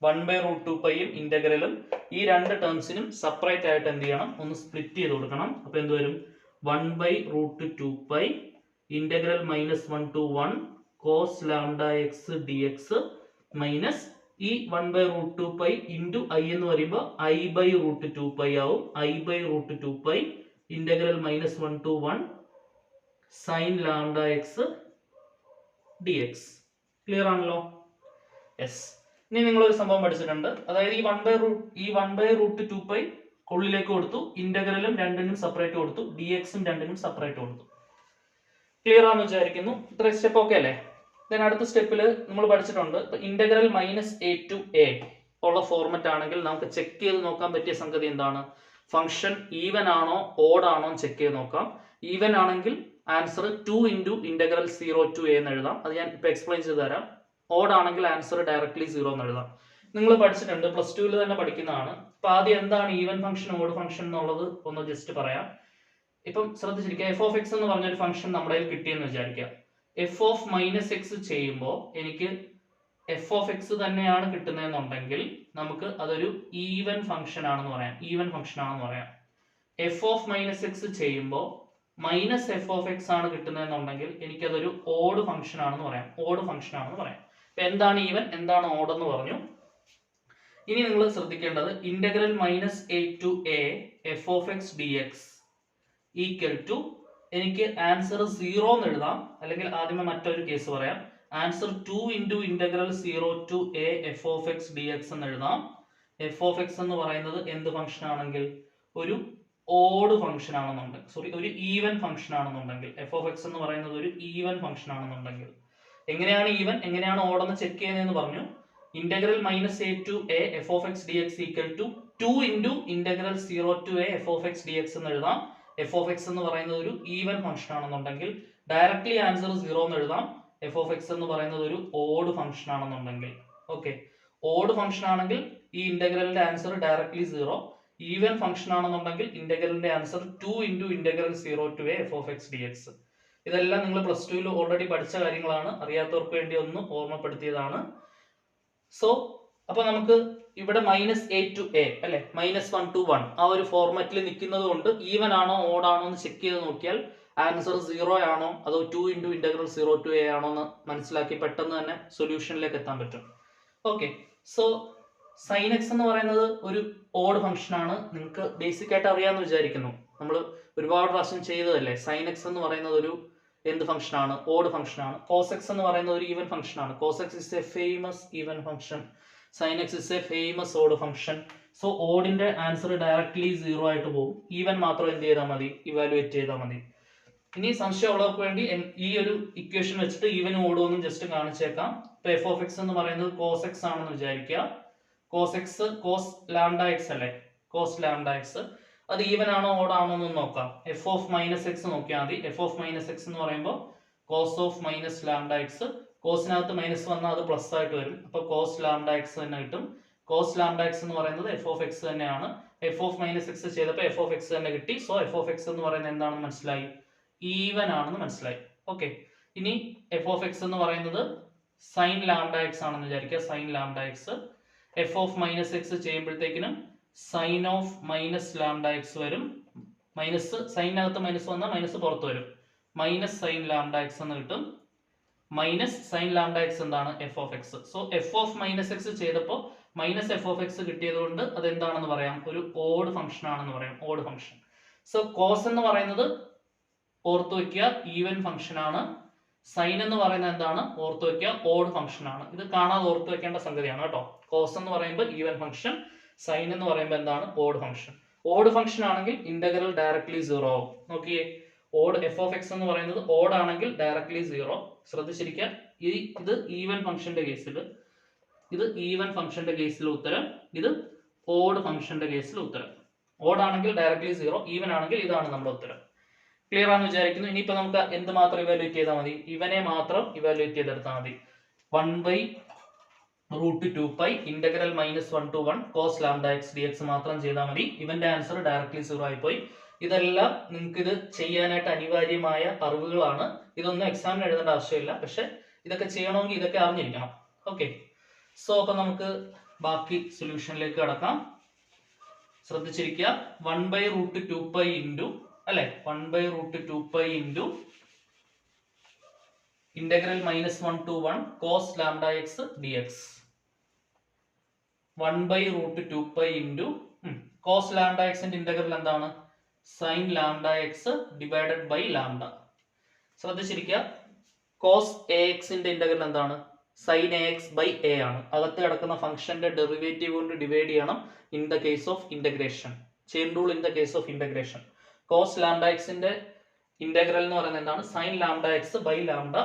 1/√2πയും ഇന്റഗ്രലും ഈ രണ്ട് ടേംസിനും സെപ്പറേറ്റ് ആയിട്ട് എന്ത് ചെയ്യണം? ഒന്ന് സ്പ്ലിറ്റ് ചെയ്ത് കൊടുക്കണം. അപ്പൊ എന്ത് വരും? 1/√2π integral -1 to 1 cos lambda x dx minus ഈ 1/√2π ഇൻറ്റു I എന്ന് പറയുമ്പോൾ I/√2π ആവും. I/√2π ഇന്റഗ്രൽ -1 to 1 sin lambda x dx. Clear ആണല്ലോ? യെസ്. ഇനി നിങ്ങൾ ഒരു സംഭവം പഠിച്ചിട്ടുണ്ട്. അതായത് ഈ 1/√2π ഉള്ളിലേക്ക് കൊടുത്തു, ഇന്റഗ്രലും രണ്ടിനും സെപ്പറേറ്റ് കൊടുത്തു, dxും രണ്ടിനും സെപ്പറേറ്റ് കൊടുത്തു. ക്ലിയർ ആണെന്ന് വിചാരിക്കുന്നു. ഇത്ര സ്റ്റെപ്പ് ഓക്കെ അല്ലേ? ദെൻ അടുത്ത സ്റ്റെപ്പിൽ നമ്മൾ പഠിച്ചിട്ടുണ്ട് integral minus A to A ഉള്ള ഫോർമാറ്റ് ആണെങ്കിൽ നമുക്ക് ചെക്ക് ചെയ്ത് നോക്കാൻ പറ്റിയ സംഗതി എന്താണ്? ഫംഗ്ഷൻ ഈവൻ ആണോ ഓഡ് ആണോ ചെക്ക് ചെയ്ത് നോക്കാം. ഈവൻ ആണെങ്കിൽ answer 2 into integral 0 to A എന്ന് എഴുതാം. അത് ഞാൻ ഇപ്പോൾ എക്സ്പ്ലെയിൻ ചെയ്ത് തരാം. ഓഡ് ആണെങ്കിൽ ആൻസർ ഡയറക്ട്ലി 0 എന്ന് എഴുതാം. നിങ്ങൾ പഠിച്ചിട്ടുണ്ട്, പ്ലസ് ടുവിൽ തന്നെ പഠിക്കുന്നതാണ്. അപ്പൊ ആദ്യം എന്താണ് ഈവൻ ഫംഗ്ഷൻ ഓഡ് ഫംഗ്ഷൻ എന്നുള്ളത് ഒന്ന് ജസ്റ്റ് പറയാം. ഇപ്പം ശ്രദ്ധിച്ചിരിക്കുക, എഫ് ഓഫ് എക്സ് എന്ന് പറഞ്ഞൊരു ഫംഗ്ഷൻ നമ്മുടെ കയ്യിൽ കിട്ടിയെന്ന് വിചാരിക്കുക. എഫ് ഓഫ് മൈനസ് എക്സ് ചെയ്യുമ്പോൾ എനിക്ക് എഫ് ഓഫ് എക്സ് തന്നെയാണ് കിട്ടുന്നതെന്നുണ്ടെങ്കിൽ നമുക്ക് അതൊരു ഈവൻ ഫംഗ്ഷൻ ആണെന്ന് പറയാം. ഈവൻ ഫംഗ്ഷൻ ആണെന്ന് പറയാം. എഫ് ഓഫ് മൈനസ് എക്സ് ചെയ്യുമ്പോൾ മൈനസ് എഫ് ഓഫ് എക്സ് ആണ് കിട്ടുന്നതെന്നുണ്ടെങ്കിൽ എനിക്കതൊരു ഓഡ് ഫംഗ്ഷൻ ആണെന്ന് പറയാം. ഓഡ് ഫംഗ്ഷൻ ആണെന്ന് പറയാം. അപ്പൊ എന്താണ് ഈവൻ, എന്താണ് ഓഡ് എന്ന് പറഞ്ഞു. ഇനി നിങ്ങൾ ശ്രദ്ധിക്കേണ്ടത് integral minus A to A F of X D X equal to എനിക്ക് ആൻസർ 0 എന്ന് എഴുതാം. അല്ലെങ്കിൽ ആദ്യമേ മറ്റൊരു കേസ് പറയാം. Answer 2 into integral 0 to A F of X D X എന്ന് എഴുതാം. എഫ് ഓഫ് എക്സ് എന്ന് പറയുന്നത് എന്ത് ഫംഗ്ഷൻ ആണെങ്കിൽ ഒരു ഓഡ് ഫംഗ്ഷൻ ആണെന്നുണ്ടെങ്കിൽ, സോറി, ഒരു ഈവൻ ഫംഗ്ഷൻ ആണെന്നുണ്ടെങ്കിൽ, എഫ് ഓഫ് എക്സ് എന്ന് പറയുന്നത് ഒരു ഈവൻ ഫംഗ്ഷൻ ആണെന്നുണ്ടെങ്കിൽ, എങ്ങനെയാണ് ഈവൻ എങ്ങനെയാണ് ഓഡ് എന്ന് ചെക്ക് ചെയ്യുന്നതെന്ന് പറഞ്ഞു. Integral minus A to A F of X D X equal to 2 into integral 0 to A F of X D X എന്ന് എഴുതാം. എഫ് ഓഫ് എക്സ് എന്ന് പറയുന്നത് ഒരു ഈവൻ ഫംഗ്ഷൻ ആണെന്നുണ്ടെങ്കിൽ ഡയറക്ട്ലി ആൻസർ 0 എന്ന് എഴുതാം. എഫ് ഓഫ് എക്സ് എന്ന് പറയുന്നത് ഒരു ഓഡ് ഫംഗ്ഷൻ ആണെന്നുണ്ടെങ്കിൽ, ഓക്കെ, ഓഡ് ഫംഗ്ഷൻ ആണെങ്കിൽ ഈ ഇന്റഗ്രലിന്റെ ആൻസർ ഡയറക്ട്ലി 0. ഈവൻ ഫംഗ്ഷൻ ആണെന്നുണ്ടെങ്കിൽ ഇന്റഗ്രലിന്റെ answer 2 into integral 0 to A F of X D X. ഇതെല്ലാം നിങ്ങൾ പ്ലസ് ടുവിൽ ഓൾറെഡി പഠിച്ച കാര്യങ്ങളാണ്. അറിയാത്തവർക്ക് വേണ്ടി ഒന്ന് ഓർമ്മപ്പെടുത്തിയതാണ്. സോ അപ്പൊ നമുക്ക് ഇവിടെ മൈനസ് എ ടു എ അല്ലെ, -1 to 1 ആ ഒരു ഫോർമാറ്റിൽ നിൽക്കുന്നത് കൊണ്ട് ഈവൻ ആണോ ഓഡ് ആണോ എന്ന് ചെക്ക് ചെയ്ത് നോക്കിയാൽ ആൻസർ 0 ആണോ അതോ 2 ഇൻറ്റു ഇന്റഗ്രൽ 0 ടു എ ആണോ എന്ന് മനസ്സിലാക്കി പെട്ടെന്ന് തന്നെ സൊല്യൂഷനിലേക്ക് എത്താൻ പറ്റും. ഓക്കെ, സോ സൈൻ എക്സ് എന്ന് പറയുന്നത് ഒരു ഓഡ് ഫംഗ്ഷൻ ആണ്. നിങ്ങൾക്ക് ബേസിക് ആയിട്ട് അറിയാമെന്ന് വിചാരിക്കുന്നു. നമ്മൾ ഒരുപാട് പ്രാവശ്യം ചെയ്തതല്ലേ. സൈൻ എക്സ് എന്ന് പറയുന്നത് ഒരു എന്ത് ഫംഗ്ഷൻ ആണ്? ഓഡ് ഫംഗ്ഷൻ ആണ്. കോസ് എക്സ് എന്ന് പറയുന്നത് ഒരു ഈവൻ ഫംഗ്ഷൻ ആണ്. Cos X is a famous even function. Sine X is a famous odd function. So ഓഡിന്റെ ആൻസർ ഡയറക്ട്ലി 0 ആയിട്ട് പോകും. ഈവൻ മാത്രം എന്ത് ചെയ്താൽ മതി? ഇവാലുവേറ്റ് ചെയ്താൽ മതി. ഇനി സംശയമുള്ളവർക്ക് വേണ്ടി ഈ ഒരു ഇക്വേഷൻ വെച്ചിട്ട് ഈവനും ഓടും ഒന്നും ജസ്റ്റ് കാണിച്ചേക്കാം. ഇപ്പൊ എഫ് ഓഫ് എക്സ് എന്ന് പറയുന്നത് കോസ് എക്സ് ആണെന്ന് വിചാരിക്കുക. Cos X cos lambda X അല്ലേ, കോസ് ലാംഡ എക്സ്. അത് ഈവൻ ആണോ ഓഡ് ആണോ എന്ന് നോക്കാം. എഫ് ഓഫ് മൈനസ് എക്സ് നോക്കിയാൽ മതി. എഫ് ഓഫ് മൈനസ് എക്സ് എന്ന് പറയുമ്പോൾ cos of minus lambda X. കോസിനകത്ത് മൈനസ് വന്നാൽ അത് പ്ലസ് ആയിട്ട് വരും. അപ്പൊ കോസ് ലാംഡ എക്സ് തന്നെ കിട്ടും. കോസ് ലാംഡ എക്സ് എന്ന് പറയുന്നത് എഫ് ഓഫ് എക്സ് തന്നെയാണ്. എഫ് ഓഫ് മൈനസ് എക്സ് ചെയ്തപ്പോൾ എഫ് ഓഫ് എക്സ് തന്നെ കിട്ടി. സോ എഫ് ഓഫ് എക്സ് എന്ന് പറയുന്നത് എന്താണെന്ന് മനസ്സിലായി? ഈവൻ ആണെന്ന് മനസ്സിലായി. ഓക്കെ, ഇനി എഫ് ഓഫ് എക്സ് എന്ന് പറയുന്നത് സൈൻ ലാംഡ എക്സ് ആണെന്ന് വിചാരിക്കുക. Sine lambda X. F of minus X ചെയ്യുമ്പോഴത്തേക്കിനും sine of minus lambda X വരും. മൈനസ് സൈനകത്ത് മൈനസ് വന്നാൽ മൈനസ് പുറത്ത് വരും. മൈനസ് സൈൻ ലാംഡ എക്സ് എന്ന് കിട്ടും. മൈനസ് സൈൻ ലാംഡ എക്സ് എന്താണ്? F of X. So F of minus X ചെയ്തപ്പോൾ മൈനസ് എഫ് ഓഫ് എക്സ് കിട്ടിയത് കൊണ്ട് അത് എന്താണെന്ന് പറയാം? ഒരു ഓഡ് ഫംഗ്ഷൻ ആണെന്ന് പറയാം. Odd function. സോ കോസ് എന്ന് പറയുന്നത് ഓർത്ത് വയ്ക്കുക, ഈവൻ ഫംഗ്ഷൻ ആണ്. സൈൻ എന്ന് പറയുന്നത് എന്താണ്? ഓർത്ത് വയ്ക്കുക, ഓഡ് ഫംഗ്ഷൻ ആണ്. ഇത് കാണാതെ ഓർത്ത് വെക്കേണ്ട സംഗതിയാണ് കേട്ടോ. കോസ് എന്ന് പറയുമ്പോൾ ഈവൻ ഫംഗ്ഷൻ, സൈൻ എന്ന് പറയുമ്പോൾ എന്താണ്? Odd function. ഓഡ് ഫംഗ്ഷൻ ആണെങ്കിൽ ഇന്റഗ്രൽ ഡയറക്ട്ലി 0 ആവും. നോക്കിയേ, ഓഡ് എഫ് ഓഫ് എക്സ് എന്ന് പറയുന്നത് ഓഡ് ആണെങ്കിൽ ഡയറക്ട്ലി 0. ശ്രദ്ധിച്ചിരിക്കുക. ഇത് ഈവൻ ഫംഗ്ഷന്റെ കേസിൽ, ഇത് ഈവൻ ഫംഗ്ഷന്റെ കേസിൽ ഉത്തരം, ഇത് ഓഡ് ഫംഗ്ഷന്റെ കേസിൽ ഉത്തരം. ഓഡ് ആണെങ്കിൽ ഡയറക്ട്ലി 0, ഈവൻ ആണെങ്കിൽ ഇതാണ് നമ്മുടെ ഉത്തരം. ക്ലിയർ ആണെന്ന് വിചാരിക്കുന്നു. ഇനിയിപ്പോ നമുക്ക് എന്ത് മാത്രം ഇവാലുവേറ്റ് ചെയ്താൽ മതി? ഇവനെ മാത്രം ഇവാലുവേറ്റ് ചെയ്തെടുത്താൽ മതി. 1/√2π integral -1 to 1 cos lambda X D X മാത്രം ചെയ്താൽ മതി. ഇവന്റെ ആൻസർ ഡയറക്ട്ലി 0 ആയിപ്പോയി. ഇതെല്ലാം നിങ്ങൾക്ക് ഇത് ചെയ്യാനായിട്ട് അനിവാര്യമായ അറിവുകളാണ്. ഇതൊന്നും എക്സാമിന് എഴുതേണ്ട ആവശ്യമില്ല. പക്ഷെ ഇതൊക്കെ ചെയ്യണമെങ്കിൽ ഇതൊക്കെ അറിഞ്ഞിരിക്കണം. ഓക്കെ, സോ അപ്പൊ നമുക്ക് ബാക്കി സൊല്യൂഷനിലേക്ക് കടക്കാം. ശ്രദ്ധിച്ചിരിക്കുക. 1/√2π ഇൻറ്റു അല്ലെ, 1/√2π into integral -1 to 1 cos lambda X D X. 1/√2π into cos lambda എക്സിന്റെ ഇന്റഗ്രൽ എന്താണ്? Sine lambda X divided by lambda. ശ്രദ്ധിച്ചിരിക്കുക. കോസ് എ എക്സിന്റെ ഇന്റഗ്രൽ എന്താണ്? Sine A X by A ആണ്. അകത്ത് കിടക്കുന്ന ഫംഗ്ഷന്റെ ഡെറിവേറ്റീവ് കൊണ്ട് ഡിവൈഡ് ചെയ്യണം in the case of integration. Chain rule in the case of integration. Cos lambda എക്സിന്റെ ഇന്റഗ്രൽ എന്ന് പറയുന്നത് എന്താണ്? Sine lambda X by lambda.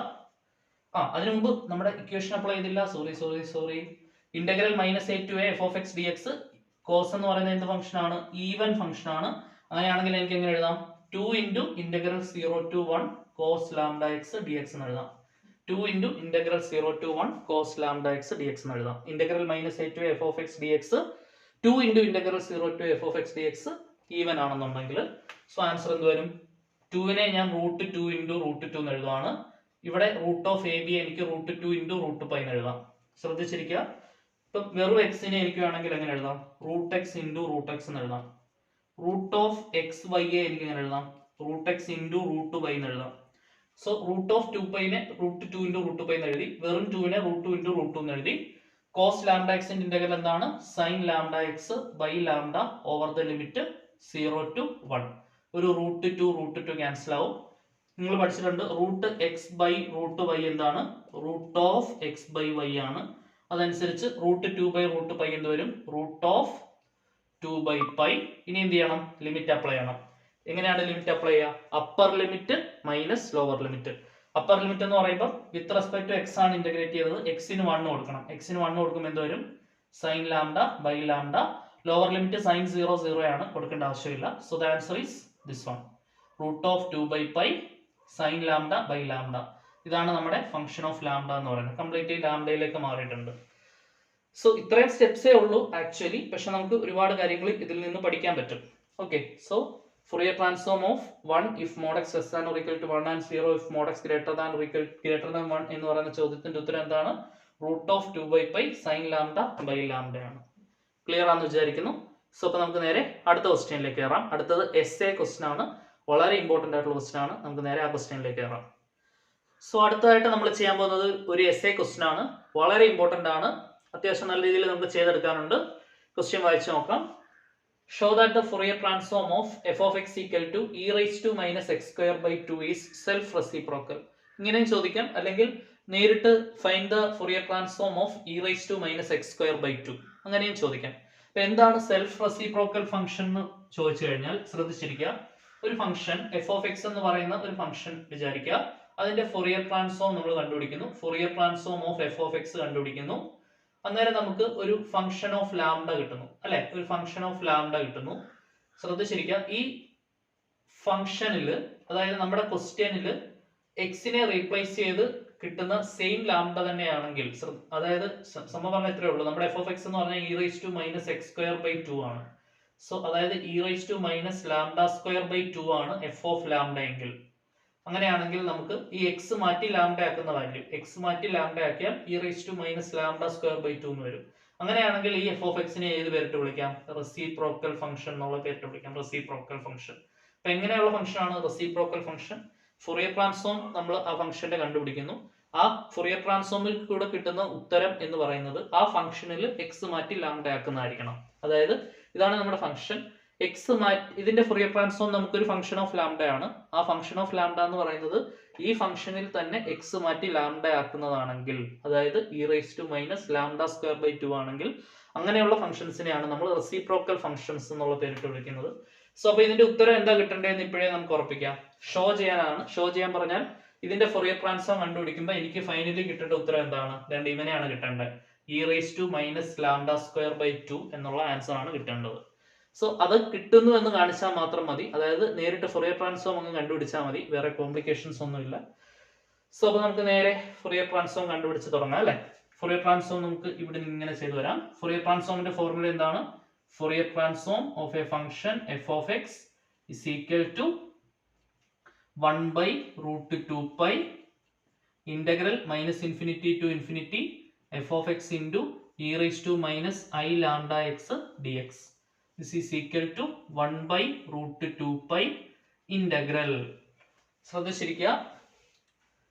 അതിനു മുമ്പ് നമ്മുടെ ഇക്വേഷൻ അപ്ലൈ ചെയ്തില്ല. Sorry. Integral -a to a f of x dx cos എന്ന് പറയുന്നത് എന്ത് ഫംഗ്ഷൻ ആണ്? ഈവൻ ഫംഗ്ഷൻ ആണ്. അങ്ങനെയാണെങ്കിൽ എനിക്ക് എങ്ങനെ എഴുതാം? 2 into integral 0 to 1 cos lambda x dx എന്ന് എഴുതാം. 2 into integral 0 to 1 cos lambda x dx എന്ന് എഴുതാം. Integral -a to f of x dx 2 into integral 0 to f of x dx even ആണെന്നുണ്ടെങ്കിൽ സോ ആൻസർ എന്ത് വരും? 2 നെ ഞാൻ √2 into √2 എന്ന് എഴുതുവാണ്. ഇവിടെ റൂട്ട് ഓഫ് എ ബി എനിക്ക് √2 into √π എന്ന് എഴുതാം. ശ്രദ്ധിച്ചിരിക്കുക. ഇപ്പം വെറും എക്സിനെ എനിക്ക് വേണമെങ്കിൽ എങ്ങനെ എഴുതാം? √x into √x എന്ന് എഴുതാം. Root of X Y A എനിക്ക് എങ്ങനെ എഴുതാം? √x into √2y എന്ന് എഴുതാം. സോ റൂട്ട് ഓഫ് 2π നെ √2 into √2π എന്ന് എഴുതി. വെറും 2 നെ √2 into √2 എന്ന് എഴുതി. കോസ് ലാംഡ എക്സിന്റെ ഇന്റഗ്രൽ എന്താണ്? Sine lambda X by lambda over the limit 0 to 1. ഒരു √2 ക്യാൻസൽ ആവും. നിങ്ങൾ പഠിച്ചിട്ടുണ്ട് √x/√y എന്താണ്? റൂട്ട് ഓഫ് x/y ആണ്. അതനുസരിച്ച് √2/√π എന്ത് വരും? √2/π. ഇനി എന്ത് ചെയ്യണം? ലിമിറ്റ് അപ്ലൈ ചെയ്യണം. എങ്ങനെയാണ് ലിമിറ്റ് അപ്ലൈ ചെയ്യുക? Upper limit minus lower limit. Upper limit എന്ന് പറയുമ്പോൾ വിത്ത് റെസ്പെക്ട് ടു എക്സ് ആണ് ഇന്റഗ്രേറ്റ് ചെയ്തത്. എക്സിന് 1 കൊടുക്കണം. എക്സിന് 1 കൊടുക്കുമ്പോൾ എന്ത് വരും? Sine lambda by lambda. Lower limit sine 0 ആണ്, കൊടുക്കേണ്ട ആവശ്യമില്ല. So the answer is this one, √2/π sine lambda by lambda. ഇതാണ് നമ്മുടെ ഫംഗ്ഷൻ ഓഫ് ലാംഡ എന്ന് പറയുന്നത്. കംപ്ലീറ്റ് ലാംഡയിലേക്ക് മാറിയിട്ടുണ്ട്. സോ ഇത്രയും സ്റ്റെപ്സേ ഉള്ളൂ ആക്ച്വലി, പക്ഷെ നമുക്ക് ഒരുപാട് കാര്യങ്ങൾ ഇതിൽ നിന്ന് പഠിക്കാൻ പറ്റും. Okay, so Fourier transform of 1 if mod x less than or equal to 1 and 0 if mod x greater than or equal greater than 1 എന്ന് പറയുന്ന ചോദ്യത്തിന്റെ ഉത്തരം എന്താണ്? √2/π sin lambda by lambda ആണ്. ക്ലിയർ ആണെന്ന് വിചാരിക്കുന്നു. സോ അപ്പോൾ നമുക്ക് നേരെ അടുത്ത ക്വസ്റ്റ്യനിലേക്ക് കയറാം. അടുത്തത് എസ്എ ക്വസ്റ്റ്യൻ ആണ്, വളരെ ഇമ്പോർട്ടന്റ് ആയിട്ടുള്ള ക്വസ്റ്റ്യൻ ആണ്. നമുക്ക് നേരെ ആ ക്വസ്റ്റ്യനിലേക്ക് കയറാം. സോ അടുത്തതായിട്ട് നമ്മൾ ചെയ്യാൻ പോകുന്നത് ഒരു എസ്എ ക്വസ്റ്റ്യൻ ആണ്, വളരെ ഇമ്പോർട്ടന്റ് ആണ്. അത്യാവശ്യം നല്ല രീതിയിൽ നമുക്ക് ചെയ്തെടുക്കാനുണ്ട്. ക്വസ്റ്റ്യൻ വായിച്ചു നോക്കാം. Show that the Fourier transform of f of x equal to e raised to minus x square by 2 is self-reciprocal. ഇങ്ങനെയും ചോദിക്കാം, അല്ലെങ്കിൽ നേരിട്ട് find the Fourier transform of e raised to minus x square by 2 അങ്ങനെയും ചോദിക്കാം. അപ്പൊ എന്താണ് self reciprocal function എന്ന് ചോദിച്ചു കഴിഞ്ഞാൽ ശ്രദ്ധിച്ചിരിക്കുക. ഒരു ഫംഗ്ഷൻ f of x എന്ന് പറയുന്ന ഒരു ഫംഗ്ഷൻ വിചാരിക്കുക. അതിന്റെ Fourier transform നമ്മൾ കണ്ടുപിടിക്കുന്നു. Fourier transform of f of x കണ്ടുപിടിക്കുന്നു. അന്നേരം നമുക്ക് ഒരു ഫംഗ്ഷൻ ഓഫ് ലാംഡ കിട്ടുന്നു, അല്ലെ? ഒരു ഫംഗ്ഷൻ ഓഫ് ലാംഡ കിട്ടുന്നു. ശ്രദ്ധിച്ചിരിക്കുക. ഈ ഫംഗ്ഷനിൽ, അതായത് നമ്മുടെ ക്വസ്റ്റ്യനിൽ എക്സിനെ റീപ്ലേസ് ചെയ്ത് കിട്ടുന്ന സെയിം ലാംഡ തന്നെയാണെങ്കിൽ, അതായത് സംഭവം പറഞ്ഞാൽ ഇത്രയേ ഉള്ളൂ. നമ്മുടെ എഫ് ഓഫ് എക്സ് എന്ന് പറഞ്ഞാൽ e raised to minus x square by 2 ആണ്. സോ അതായത് e raised to minus lambda square by 2 ആണ് എഫ് ഓഫ് ലാംഡ എങ്കിൽ. അങ്ങനെയാണെങ്കിൽ നമുക്ക് ഈ എക്സ് മാറ്റി ലാംഡ ആക്കുന്ന വാല്യൂ, എക്സ് മാറ്റി ലാംഡ ആക്കിയാൽ e raised to minus lambda square by 2 എന്ന് വരും. അങ്ങനെയാണെങ്കിൽ ഈ എഫ് ഓഫ് എക്സിനെ ഏത് പേരിട്ട് വിളിക്കാം? റെസിപ്രോക്കൽ ഫംഗ്ഷൻ എന്നുള്ള പേരിട്ട് വിളിക്കാം. Reciprocal function. അപ്പൊ എങ്ങനെയുള്ള ഫംഗ്ഷൻ ആണ് റെസിപ്രോക്കൽ ഫംഗ്ഷൻ? ഫൊറിയർ ട്രാൻസ്ഫോം നമ്മൾ ആ ഫംഗ്ഷന്റെ കണ്ടുപിടിക്കുന്നു. ആ ഫൊറിയർ ട്രാൻസ്ഫോമിൽ കൂടെ കിട്ടുന്ന ഉത്തരം എന്ന് പറയുന്നത് ആ ഫംഗ്ഷനിൽ എക്സ് മാറ്റി ലാംഡ ആക്കുന്നതായിരിക്കണം. അതായത് ഇതാണ് നമ്മുടെ ഫംഗ്ഷൻ. എക്സ് മാറ്റി, ഇതിന്റെ ഫൊറിയർ ട്രാൻസ്ഫോം നമുക്കൊരു ഫംഗ്ഷൻ ഓഫ് ലാംഡ ആണ്. ആ ഫംഗ്ഷൻ ഓഫ് ലാംഡ എന്ന് പറയുന്നത് ഈ ഫംഗ്ഷനിൽ തന്നെ എക്സ് മാറ്റി ലാംഡ ആക്കുന്നതാണെങ്കിൽ, അതായത് e raised to minus lambda square by 2 ആണെങ്കിൽ, അങ്ങനെയുള്ള ഫംഗ്ഷൻസിനെയാണ് നമ്മൾ റെസിപ്രോക്കൽ ഫംഗ്ഷൻസ് എന്നുള്ള പേരിട്ട് വിളിക്കുന്നത്. സോ അപ്പൊ ഇതിന്റെ ഉത്തരം എന്താ കിട്ടേണ്ടതെന്ന് ഇപ്പോഴേ നമുക്ക് ഉറപ്പിക്കാം. ഷോ ചെയ്യാനാണ്. ഷോ ചെയ്യാൻ പറഞ്ഞാൽ ഇതിന്റെ ഫൊറിയർ ട്രാൻസ്ഫോം കണ്ടുപിടിക്കുമ്പോൾ എനിക്ക് ഫൈനലി കിട്ടേണ്ട ഉത്തരം എന്താണ്? രണ്ട് ഇവനെയാണ് കിട്ടേണ്ടത്. e raised to minus lambda square by 2 എന്നുള്ള ആൻസർ ആണ് കിട്ടേണ്ടത്. സോ അത് കിട്ടുന്നു എന്ന് കാണിച്ചാൽ മാത്രം മതി. അതായത് നേരിട്ട് ഫൊറിയർ ട്രാൻസ്ഫോം അങ്ങ് കണ്ടുപിടിച്ചാൽ മതി, വേറെ കോംപ്ലിക്കേഷൻസ് ഒന്നുമില്ല. സോ അപ്പൊ നമുക്ക് നേരെ ഫൊറിയർ ട്രാൻസ്ഫോം കണ്ടുപിടിച്ച് തുടങ്ങാം, അല്ലെ? ഫൊറിയർ ട്രാൻസ്ഫോം നമുക്ക് ഇവിടെ ഇങ്ങനെ ചെയ്തു വരാം. ഫൊറിയർ ട്രാൻസ്ഫോമിന്റെ ഫോർമുല എന്താണ്? Fourier transform of a function f of x is equal to 1/√2π integral minus infinity to infinity f of x into e raised to minus I lambda x dx. This is equal to 1/√2π integral. ശ്രദ്ധിച്ചിരിക്കുക.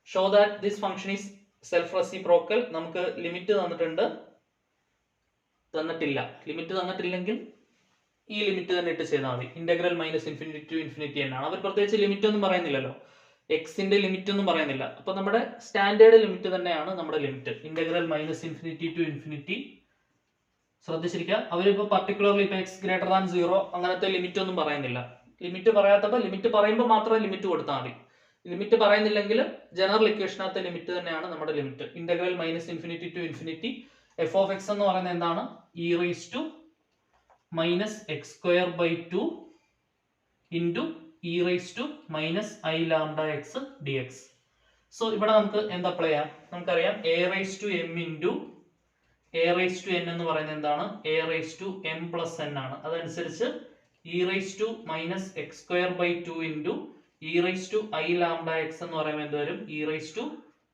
Show that this function is self-reciprocal. നമുക്ക് limit തന്നിട്ടില്ല. Limit തന്നിട്ടില്ലെങ്കിൽ ഈ limit തന്നെ ഇട്ട് ചെയ്താൽ മതി. Integral minus infinity to infinity എന്നാണ്. അവർ പ്രത്യേകിച്ച് ലിമിറ്റ് ഒന്നും പറയുന്നില്ലല്ലോ, എക്സിന്റെ ലിമിറ്റ് ഒന്നും പറയുന്നില്ല. അപ്പൊ നമ്മുടെ സ്റ്റാൻഡേർഡ് ലിമിറ്റ് തന്നെയാണ് നമ്മുടെ limit, integral minus infinity to infinity. ശ്രദ്ധിച്ചിരിക്കുക. അവരിപ്പോ പർട്ടിക്കുലർലി ഇപ്പൊ എക്സ് ഗ്രേറ്റർ ദാൻ 0 അങ്ങനത്തെ ലിമിറ്റ് ഒന്നും പറയുന്നില്ല. ലിമിറ്റ് പറയാത്തപ്പോൾ ലിമിറ്റ് പറയുമ്പോൾ മാത്രം ലിമിറ്റ് കൊടുത്താൽ മതി. ലിമിറ്റ് പറയുന്നില്ലെങ്കിൽ ജനറൽ ഇക്വേഷനകത്തെ ലിമിറ്റ് തന്നെയാണ് നമ്മുടെ limit. Integral minus infinity to infinity F of X എന്ന് പറയുന്നത് എന്താണ്? E raise to minus X square by 2 into E raise to minus I lambda X D X. So ഇവിടെ നമുക്ക് എന്ത് അപ്ലൈ ചെയ്യാം? നമുക്കറിയാം A raise to M into A raise to n എന്ന് പറയുന്നത് എന്താണ്? A raise to M plus n ആണ്. അതനുസരിച്ച് E raise to minus X square by 2 into E raise to i lambda X എന്ന് പറയുമ്പോൾ എന്ത് വരും? E raise to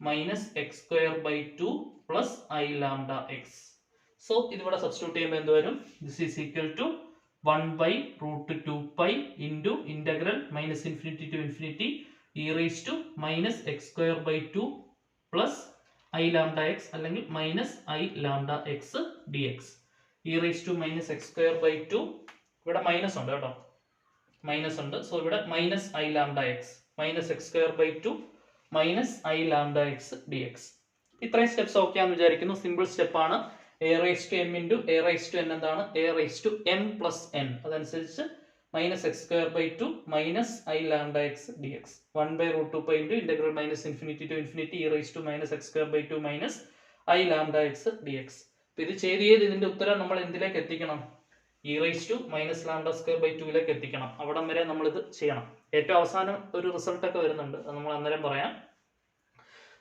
minus X square by 2 plus I lambda x. So ഇതിവിടെ substitute ചെയ്യുമ്പോൾ എന്ത് വരും? This is equal to 1 by root 2 pi into integral minus infinity to infinity e raised to minus x square by 2 plus I lambda x അല്ലെങ്കിൽ minus I lambda x dx. e raised to minus x square by 2 ഇവിടെ minus ഉണ്ട് കേട്ടോ, minus ഉണ്ട്. So ഇവിടെ minus I lambda x minus x square by 2 minus I lambda x dx. ഇത്രയും steps okay ആണെന്ന് വിചാരിക്കുന്നു. Simple step ആണ്. A raise to M into A raise to N എന്താണ്? A raise to M plus N. അതനുസരിച്ച് minus X square by 2 minus I lambda X D X. 1 by root 2 pi into integral minus infinity to infinity E raise to minus X square by 2 minus I lambda X D X. അപ്പൊ ഇത് ചെയ്ത് ഇതിന്റെ ഉത്തരം നമ്മൾ എന്തിലേക്ക് എത്തിക്കണം? E raise to minus lambda square by 2 എത്തിക്കണം. അവിടം വരെ നമ്മൾ ഇത് ചെയ്യണം. ഏറ്റവും അവസാനം ഒരു റിസൾട്ട് ഒക്കെ വരുന്നുണ്ട്, അത് നമ്മൾ അന്നേരം പറയാം.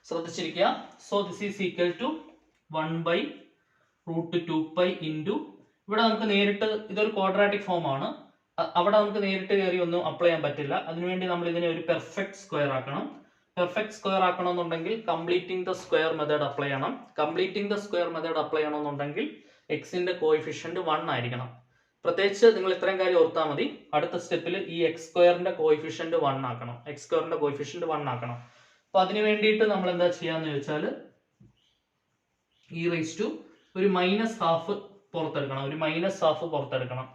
ശ്രദ്ധിച്ചിരിക്കുക. So this is equal to 1 by root 2 pi into, ഇവിടെ നമുക്ക് നേരിട്ട് ഇതൊരു ക്വാഡ്രാറ്റിക് ഫോം ആണ്, അവിടെ നമുക്ക് നേരിട്ട് കയറി ഒന്നും അപ്ലൈ ചെയ്യാൻ പറ്റില്ല. അതിനുവേണ്ടി നമ്മൾ ഇതിനെ ഒരു പെർഫെക്റ്റ് സ്ക്വയർ ആക്കണം. പെർഫെക്റ്റ് സ്ക്വയർ ആക്കണമെന്നുണ്ടെങ്കിൽ completing the square method apply ചെയ്യണം. Completing the square method apply ചെയ്യണമെന്നുണ്ടെങ്കിൽ എക്സിന്റെ കോഎഫിഷ്യന്റ് 1 ആയിരിക്കണം. പ്രത്യേകിച്ച് നിങ്ങൾ ഇത്രയും കാര്യം ഓർത്താൽ മതി. അടുത്ത സ്റ്റെപ്പിൽ ഈ എക്സ് സ്ക്വയറിന്റെ കോഎഫിഷ്യന്റ് 1 ആക്കണം. എക്സ് സ്ക്വയറിന്റെ കോഎഫിഷ്യന്റ് 1 ആക്കണം. അപ്പൊ അതിന് വേണ്ടിയിട്ട് നമ്മൾ എന്താ ചെയ്യാന്ന് ചോദിച്ചാൽ ഇ റൈസ് ടു ഒരു മൈനസ് ഹാഫ് പുറത്തെടുക്കണം. ഒരു മൈനസ് ഹാഫ് പുറത്തെടുക്കണം.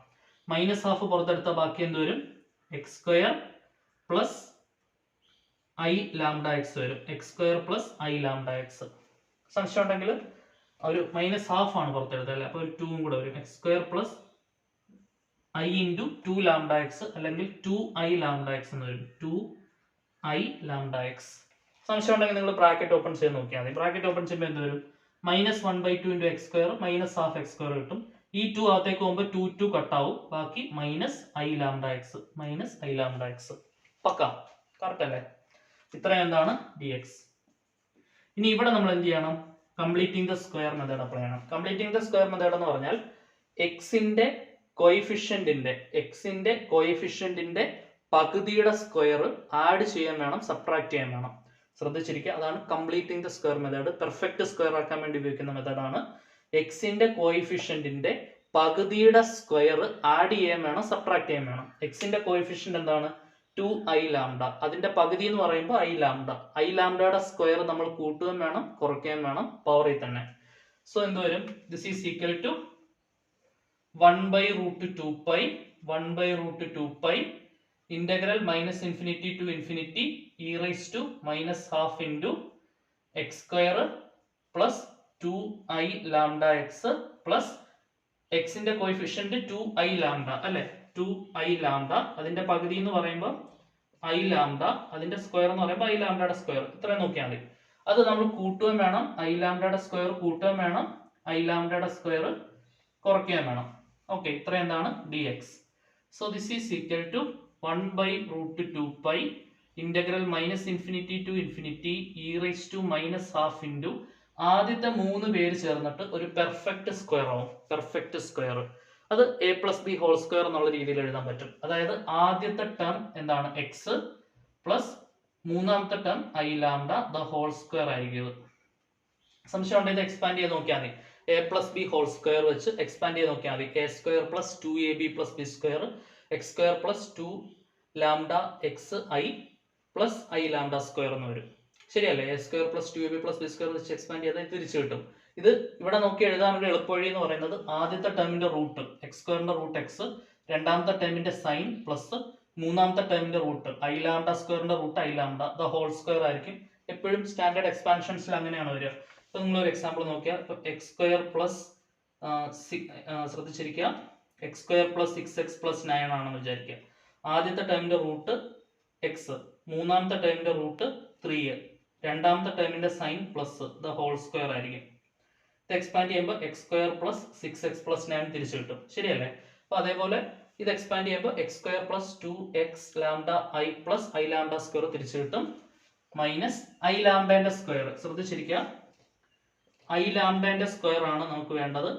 മൈനസ് ഹാഫ് പുറത്തെടുത്താൽ ബാക്കി എന്ത് വരും? X square plus I lambda X വരും. X square plus I lambda X. സംശയം ഉണ്ടെങ്കിൽ ഒരു മൈനസ് ഹാഫ് ആണ് പുറത്തെടുത്തത് അല്ലേ, അപ്പോൾ ഒരു 2 കൂടെ വരും. X square plus I into 2 lambda X അല്ലെങ്കിൽ 2 ഐ ലാംഡ എക്സ് എന്ന് വരും. 2 ഐ ലാംഡ എക്സ്. സംശയം ഉണ്ടെങ്കിൽ നിങ്ങൾ ബ്രാക്കറ്റ് ഓപ്പൺ ചെയ്ത് നോക്കിയാൽ മതി. ബ്രാക്കറ്റ് ഓപ്പൺ ചെയ്യുമ്പോൾ എന്ത് വരും? Minus 1 by 2 into x square minus half x square കിട്ടും. ഈ 2 അകത്തേക്ക് പോകുമ്പോൾ 2 കട്ടാവും. ബാക്കി minus I lambda x. Minus I lambda x. പക്ക കറക്റ്റ് അല്ലേ? ഇത്രയും എന്താണ്? D x. ഇനി ഇവിടെ നമ്മൾ എന്ത് ചെയ്യണം? Completing the square method apply ചെയ്യണം. കംപ്ലീറ്റിംഗ് ദ സ്ക്വയർ മെത്തേഡ് എന്ന് പറഞ്ഞാൽ എക്സിന്റെ കോയിഫിഷ്യന്റിന്റെ പകുതിയുടെ സ്ക്വയർ ആഡ് ചെയ്യാൻ വേണം, സബ്ട്രാക്ട് ചെയ്യാൻ വേണം. ശ്രദ്ധിച്ചിരിക്കുക. അതാണ് completing the square method. Perfect square ആക്കാൻ വേണ്ടി ഉപയോഗിക്കുന്ന മെത്തേഡാണ്. എക്സിന്റെ കോയിഫിഷ്യന്റിന്റെ പകുതിയുടെ സ്ക്വയർ ആഡ് ചെയ്യാൻ വേണം, സബ്ട്രാക്ട് ചെയ്യാൻ വേണം. എക്സിന്റെ കോയിഫിഷ്യന്റ് എന്താണ്? 2 ഐ ലാംഡ. അതിന്റെ പകുതി എന്ന് പറയുമ്പോൾ ഐ ലാംഡ. ഐ ലാംഡയുടെ സ്ക്വയർ നമ്മൾ കൂട്ടുകയും വേണം, കുറയ്ക്കുകയും വേണം, പവറിൽ തന്നെ. സോ എന്ത് വരും? This is equal to 1 by root 2 pi 1 by root 2 pi integral minus infinity to infinity e raised to minus half into x square plus 2i lambda x plus x ന്റെ കോഎഫിഷ്യന്റ് 2i lambda അല്ലേ? 2i lambda. അതിന്റെ പകുതി എന്ന് പറയുമ്പോൾ i lambda, അതിന്റെ square എന്ന് പറയുമ്പോൾ i lambdയുടെ square. ഇത്രയും നോക്കിയാൽ മതി. അത് നമ്മൾ കൂട്ടുകയും വേണം, i lambdയുടെ സ്ക്വയർ കൂട്ടുകയും വേണം, i lambdയുടെ സ്ക്വയർ കുറയ്ക്കുകയും വേണം. ഓക്കെ, ഇത്ര എന്താണ്? D X. So this is equal to 1 by root 2 pi integral minus infinity to infinity E raise to minus half into ആദ്യത്തെ 3 പേര് ചേർന്നിട്ട് ഒരു പെർഫെക്റ്റ് സ്ക്വയർ ആവും. പെർഫെക്റ്റ് സ്ക്വയർ അത് a plus b whole square എന്നുള്ള രീതിയിൽ എഴുതാൻ പറ്റും. അതായത് ആദ്യത്തെ ടേം എന്താണ്? എക്സ് പ്ലസ് മൂന്നാമത്തെ term i lambda the whole square ആയിരിക്കും. സംശയം ഉണ്ടെങ്കിൽ ഇത് എക്സ്പാൻഡ് ചെയ്ത് നോക്കിയാൽ മതി. A plus b whole square വെച്ച് എക്സ്പാൻഡ് ചെയ്ത് നോക്കിയാൽ മതി. A square plus 2ab plus B square X square plus 2 lambda X I plus I lambda square എന്ന് വരും. ശരിയല്ലേ? A square plus 2ab plus B square വെച്ച് എക്സ്പാൻഡ് ചെയ്താൽ തിരിച്ചു കിട്ടും. ഇത് ഇവിടെ നോക്കി എഴുതാനുള്ള എളുപ്പവഴി എന്ന് പറയുന്നത് ആദ്യത്തെ ടേമിന്റെ റൂട്ട് എക്സ് സ്ക്വയറിന്റെ റൂട്ട് എക്സ്, രണ്ടാമത്തെ ടേമിന്റെ സൈൻ പ്ലസ് മൂന്നാമത്തെ ടേമിന്റെ റൂട്ട് ഐ ലാംഡ സ്ക്വയറിന്റെ root i lambda the whole square ആയിരിക്കും. എപ്പോഴും സ്റ്റാൻഡേർഡ് എക്സ്പാൻഷൻസിൽ അങ്ങനെയാണ് വരിക. ഇപ്പൊ നിങ്ങളൊരു എക്സാമ്പിൾ നോക്കിയാൽ ഇപ്പൊ എക്സ് സ്ക്വയർ പ്ലസ് ശ്രദ്ധിച്ചിരിക്കുക, X square plus 6x plus 9 ആണെന്ന് വിചാരിക്കുക. ആദ്യത്തെ ടേമിന്റെ റൂട്ട് എക്സ്, മൂന്നാമത്തെ ടേമിന്റെ റൂട്ട് 3, രണ്ടാമത്തെ ടേമിന്റെ sign plus the whole square ആയിരിക്കും. ഇത് എക്സ്പാൻഡ് ചെയ്യുമ്പോൾ എക്സ് സ്ക്വയർ പ്ലസ് 6x+9 തിരിച്ചു കിട്ടും. ശരിയല്ലേ? അപ്പൊ അതേപോലെ ഇത് എക്സ്പാൻഡ് ചെയ്യുമ്പോൾ X square plus 2x lambda I plus I lambda square തിരിച്ചു കിട്ടും. മൈനസ് ഐ ലാംഡന്റെ സ്ക്വയർ. ശ്രദ്ധിച്ചിരിക്കുക, ഐ ലാംഡന്റെ സ്ക്വയർ ആണ് നമുക്ക് വേണ്ടത്.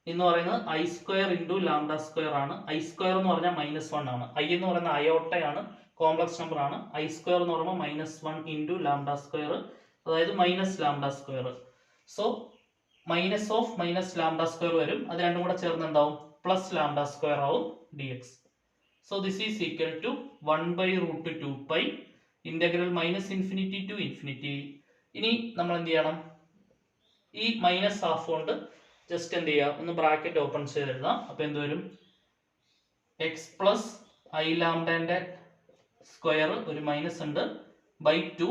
എന്ന് പറയുന്നത് I square into lambda square ആണ്. ഐ സ്ക്വയർ എന്ന് പറഞ്ഞാൽ -1 ആണ്. ഐ എന്ന് പറയുന്ന അയോട്ടയാണ്, കോംപ്ലക്സ് നമ്പർ ആണ്. ഐ സ്ക്വയർ എന്ന് പറയുമ്പോൾ -1 ഇൻറ്റു ലാംഡ സ്ക്വയർ, അതായത് minus lambda square. So minus of minus lambda square വരും. അത് രണ്ടും കൂടെ ചേർന്ന് എന്താവും? പ്ലസ് ലാംഡ സ്ക്വയർ ആവും dx. So this is equal to 1/√2π integral -∞ to infinity. ഇനി നമ്മൾ എന്ത് ചെയ്യണം? ഈ -½ കൊണ്ട് ജസ്റ്റ് എന്ത് ചെയ്യുക, ഒന്ന് ബ്രാക്കറ്റ് ഓപ്പൺ ചെയ്ത് എഴുതാം. അപ്പൊ എന്ത് വരും? എക്സ് പ്ലസ് ഐ ലാംഡന്റെ സ്ക്വയർ, ഒരു മൈനസ് ഉണ്ട്, /2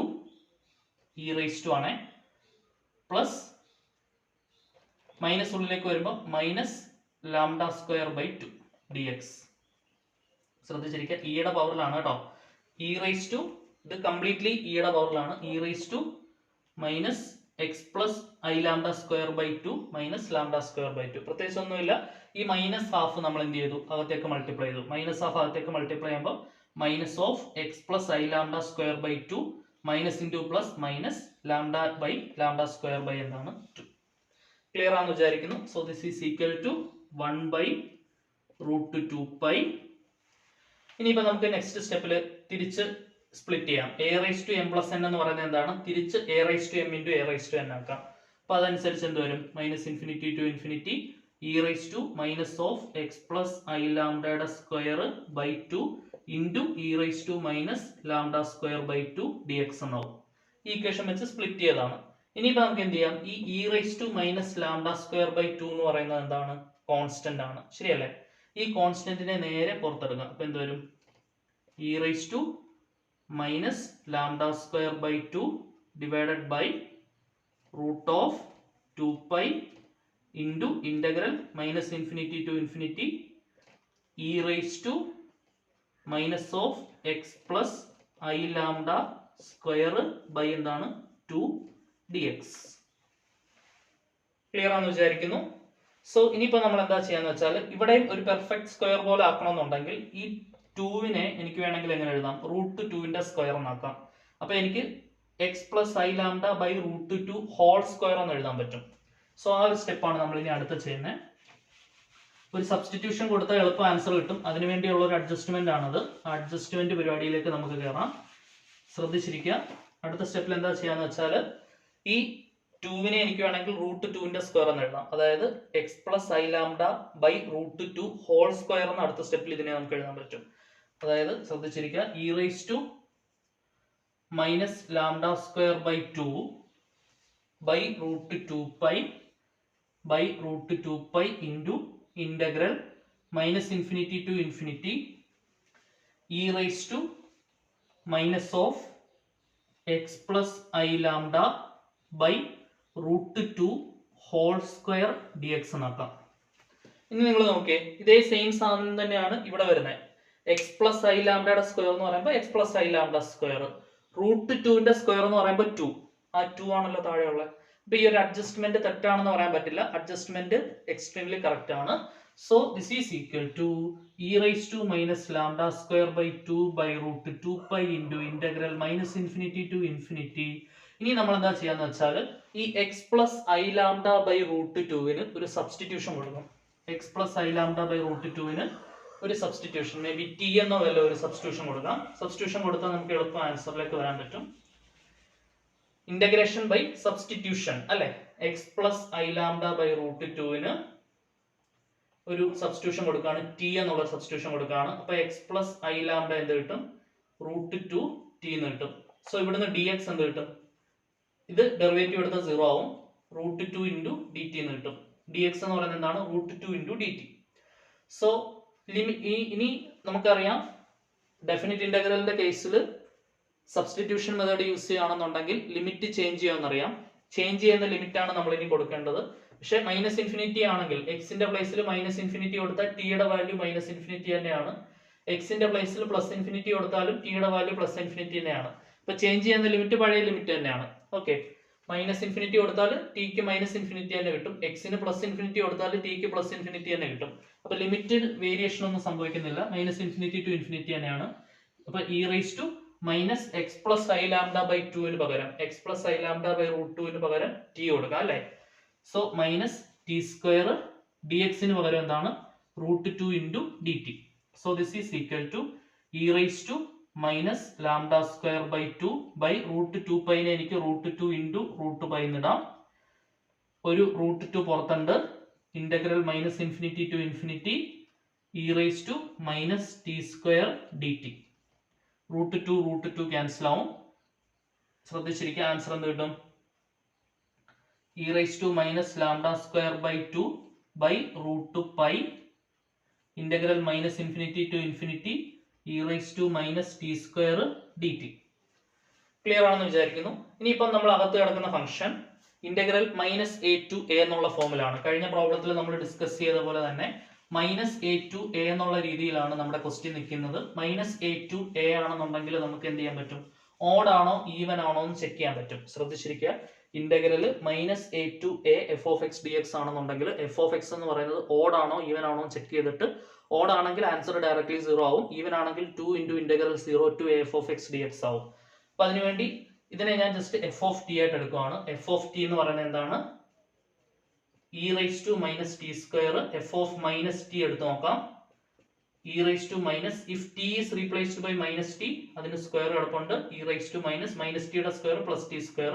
e⁻² ആണേ, പ്ലസ് മൈനസ് ഉള്ളിലേക്ക് വരുമ്പോൾ മൈനസ് ലാംഡ സ്ക്വയർ /2 dx. ശ്രദ്ധിച്ചിരിക്കുക, ഇയുടെ പവറിലാണ് കേട്ടോ. e⁻², ഇത് കംപ്ലീറ്റ്ലി ഇയുടെ പവറിലാണ്. e⁻² minus x plus I lambda square /2 minus lambda square /2. പ്രത്യേകിച്ച് ഒന്നുമില്ല. ഈ -½ നമ്മൾ എന്ത് ചെയ്തു? അകത്തേക്ക് മൾട്ടിപ്ലൈ ചെയ്തു. -½ അകത്തേക്ക് മൾട്ടിപ്ലൈ ചെയ്യുമ്പോൾ minus of X plus I lambda square /2 minus into plus minus lambda by lambda square by എന്താണ് 2. ക്ലിയർ ആണെന്ന് വിചാരിക്കുന്നു. So this is equal to 1/√2π. ഇനിയിപ്പോൾ നമുക്ക് നെക്സ്റ്റ് സ്റ്റെപ്പിൽ തിരിച്ച് സ്പ്ലിറ്റ് ചെയ്യാം. a⁻m+n എന്ന് പറയുന്നത് എന്താണ്? തിരിച്ച് a⁻m × a⁻n ആക്കാം. അപ്പൊ അതനുസരിച്ച് എന്ത് വരും? -∞ To infinity e⁻ minus of X plus I ലാംഡയുടെ സ്ക്വയർ /2 ഇൻറ്റു e⁻ minus lambda square /2 dx എന്നാവും. ഈ ഇക്വേഷൻ വെച്ച് സ്പ്ലിറ്റ് ചെയ്തതാണ്. ഇനിയിപ്പോൾ നമുക്ക് എന്ത് ചെയ്യാം? ഈ e⁻ മൈനസ് ലാംഡ സ്ക്വയർ /2 എന്ന് പറയുന്നത് എന്താണ്? കോൺസ്റ്റന്റ് ആണ്. ശരിയല്ലേ? ഈ കോൺസ്റ്റന്റിനെ നേരെ പുറത്തെടുക്കാം. അപ്പൊ എന്ത് വരും? e⁻ minus lambda square /2 divided by √2π into integral -∞ to infinity e⁻ minus of X plus I lambda square by എന്താണ് 2 dx. ക്ലിയർ ആണെന്ന് വിചാരിക്കുന്നു. സോ ഇനിയിപ്പോൾ നമ്മൾ എന്താ ചെയ്യാന്ന് വെച്ചാൽ, ഇവിടെയും ഒരു പെർഫെക്റ്റ് സ്ക്വയർ പോലെ ആക്കണമെന്നുണ്ടെങ്കിൽ ഈ 2വിനെ എനിക്ക് വേണമെങ്കിൽ എങ്ങനെ എഴുതാം? √2ന്റെ സ്ക്വയർ എന്നാക്കാം. അപ്പൊ എനിക്ക് x plus I lambda by √2 whole square എന്ന് എഴുതാൻ പറ്റും. സോ ആ ഒരു സ്റ്റെപ്പാണ് നമ്മൾ ഇനി അടുത്ത് ചെയ്യുന്നത്. ഒരു സബ്സ്റ്റിറ്റ്യൂഷൻ കൊടുത്താൽ എളുപ്പം ആൻസർ കിട്ടും. അതിനുവേണ്ടിയുള്ള ഒരു അഡ്ജസ്റ്റ്മെന്റ് ആണത്. ആ അഡ്ജസ്റ്റ്മെന്റ് പരിപാടിയിലേക്ക് നമുക്ക് കയറാം. ശ്രദ്ധിച്ചിരിക്കുക. അടുത്ത സ്റ്റെപ്പിൽ എന്താ ചെയ്യാന്ന് വെച്ചാൽ, ഈ 2വിനെ എനിക്ക് വേണമെങ്കിൽ √2ന്റെ സ്ക്വയർ എന്ന് എഴുതാം. അതായത് x plus I lambda by √2 whole square എന്ന് അടുത്ത സ്റ്റെപ്പിൽ ഇതിനെ നമുക്ക് എഴുതാൻ പറ്റും. അതായത് ശ്രദ്ധിച്ചിരിക്കുക, e⁻ minus lambda square /2 by √2π by √2π into integral -∞ to infinity e⁻ minus of X plus I lambda by √2 whole square dx എന്നാക്കാം. ഇനി നിങ്ങൾ നോക്കിയേ, ഇതേ സെയിം സാധനം തന്നെയാണ് ഇവിടെ വരുന്നത്. എക്സ് പ്ലസ് ഐ ലാംഡയുടെ സ്ക്വയർ എന്ന് പറയുമ്പോൾ X plus I lambda square, √2ന്റെ സ്ക്വയർ എന്ന് പറയുമ്പോൾ 2. ആ 2 ആണല്ലോ താഴെയുള്ള. അപ്പൊ ഈ ഒരു അഡ്ജസ്റ്റ്മെന്റ് തെറ്റാണെന്ന് പറയാൻ പറ്റില്ല. അഡ്ജസ്റ്റ്മെന്റ് എക്സ്ട്രീംലി കറക്റ്റ് ആണ്. So this is equal to e⁻ minus lambda square /2 by √2π into integral -∞ to infinity. ഇനി നമ്മൾ എന്താ ചെയ്യാന്ന് വെച്ചാൽ, ഈ X plus I lambda by √2വിന് ഒരു സബ്സ്റ്റിറ്റ്യൂഷൻ കൊടുക്കും. X plus I lambda by √2വിന് ഒരു സബ്സ്റ്റിറ്റ്യൂഷൻ, മേ ബി ടി എന്നോ വല്ല ഒരു സബ്സ്റ്റിറ്റ്യൂഷൻ കൊടുക്കാം. സബ്സ്റ്റിറ്റ്യൂഷൻ കൊടുത്താൽ നമുക്ക് എളുപ്പം ആൻസറിലേക്ക് വരാൻ പറ്റും. ഇന്റഗ്രേഷൻ ബൈ സബ്സ്റ്റിറ്റ്യൂഷൻ അല്ലെ. X plus I lambda by √2വിന് ഒരു സബ്സ്റ്റിറ്റ്യൂഷൻ കൊടുക്കുകയാണ്, ടി എന്നുള്ള സബ്സ്റ്റിറ്റ്യൂഷൻ കൊടുക്കുകയാണ്. അപ്പൊ എക്സ് പ്ലസ് ഐ ലാംഡ എന്ത് കിട്ടും? √2t എന്ന് കിട്ടും. സോ ഇവിടുന്ന് dx എന്ത് കിട്ടും? ഇത് ഡെറിവേറ്റീവ് എടുത്ത 0 ആവും. √2 ഇൻറ്റു dt എന്ന് കിട്ടും. dx എന്ന് പറയുന്നത് എന്താണ്? √2 ഇൻറ്റു dt. സോ ഇനി നമുക്കറിയാം, ഡെഫിനിറ്റ് ഇന്റഗ്രലിന്റെ കേസിൽ സബ്സ്റ്റിറ്റ്യൂഷൻ മെത്തേഡ് യൂസ് ചെയ്യുകയാണെന്നുണ്ടെങ്കിൽ ലിമിറ്റ് ചേഞ്ച് ചെയ്യാമെന്നറിയാം. ചേഞ്ച് ചെയ്യുന്ന ലിമിറ്റ് ആണ് നമ്മൾ ഇനി കൊടുക്കേണ്ടത്. പക്ഷെ -∞ ആണെങ്കിൽ എക്സിന്റെ പ്ലേസിൽ -∞ കൊടുത്താൽ ടിയുടെ വാല്യൂ -∞ തന്നെയാണ്. എക്സിന്റെ പ്ലേസിൽ പ്ലസ് ഇൻഫിനിറ്റി കൊടുത്താലും ടിയുടെ വാല്യൂ പ്ലസ് ഇൻഫിനിറ്റി തന്നെയാണ്. അപ്പൊ ചേഞ്ച് ചെയ്യുന്ന ലിമിറ്റ് പഴയ ലിമിറ്റ് തന്നെയാണ്. ഓക്കെ, മൈനസ് ഇൻഫിനിറ്റി കൊടുത്താൽ ടിക്ക് മൈനസ് ഇൻഫിനിറ്റി തന്നെ കിട്ടും, എക്സിന് പ്ലസ് ഇൻഫിനിറ്റി കൊടുത്താൽ ടിക്ക് പ്ലസ് ഇൻഫിനിറ്റി തന്നെ കിട്ടും. അപ്പൊ ലിമിറ്റ് വേരിയേഷൻ ഒന്നും സംഭവിക്കുന്നില്ല, മൈനസ് ഇൻഫിനിറ്റി ടു ഇൻഫിനിറ്റി തന്നെയാണ്. അപ്പൊ e raise to minus x plus I lambda by ടുവിന് പകരം x plus I lambda by root ടുവിന് പകരം ടി കൊടുക്കാം അല്ലെ. So minus t square d എക്സിന് പകരം എന്താണ് root two into d t. So this is equal to E raise to minus lambda square by two by root two പൈനെ എനിക്ക് root two into root pi എന്നിടാം. ഒരു root two പുറത്തുണ്ട്, integral minus infinity to infinity E raise to minus t square d t. Root to cancel ആവും. ശ്രദ്ധിച്ചിരിക്കുക, answer എന്ത് കിട്ടും? E raise to minus lambda square by two by root pi integral minus infinity to infinity E raise to minus t square d t. Clear ആണെന്ന് വിചാരിക്കുന്നു. ഇനിയിപ്പം നമ്മൾ അകത്ത് കിടക്കുന്ന function integral minus A to a എന്നുള്ള ഫോമിലാണ്. കഴിഞ്ഞ പ്രോബ്ലത്തിൽ നമ്മൾ ഡിസ്കസ് ചെയ്ത പോലെ തന്നെ മൈനസ് എ ടു എ എന്നുള്ള രീതിയിലാണ് നമ്മുടെ ക്വസ്റ്റ്യൻ നിൽക്കുന്നത്. മൈനസ് എ ടു എ ആണെന്നുണ്ടെങ്കിൽ നമുക്ക് എന്ത് ചെയ്യാൻ പറ്റും? ഓഡ് ആണോ ഈവൻ ആണോ എന്ന് ചെക്ക് ചെയ്യാൻ പറ്റും. ശ്രദ്ധിച്ചിരിക്കുക, integral minus A to A F of X D x ആണെന്നുണ്ടെങ്കിൽ എഫ് ഓഫ് എക്സ് എന്ന് പറയുന്നത് ഓഡ് ആണോ ഈവൻ ആണോ ചെക്ക് ചെയ്തിട്ട് ഓഡ് ആണെങ്കിൽ ആൻസർ ഡയറക്ട്ലി 0 ആവും, ഈവൻ ആണെങ്കിൽ 2 into integral 0 to f of X D x ആവും. അപ്പൊ അതിനുവേണ്ടി ഇതിനെ ഞാൻ ജസ്റ്റ് എഫ് ഓഫ് ടി ആയിട്ട് എടുക്കുകയാണ്. എഫ് ഓഫ് ടി എന്ന് പറയുന്നത് എന്താണ്? E raise to minus t square f of minus t എടുത്ത് നോക്കാം. E raise to minus if t is replaced by minus t, അതിന് സ്ക്വയർ കിടപ്പുണ്ട്. ഇ റൈസ് ടു മൈനസ് ടിയുടെ സ്ക്വയർ പ്ലസ് ടി സ്ക്വയർ,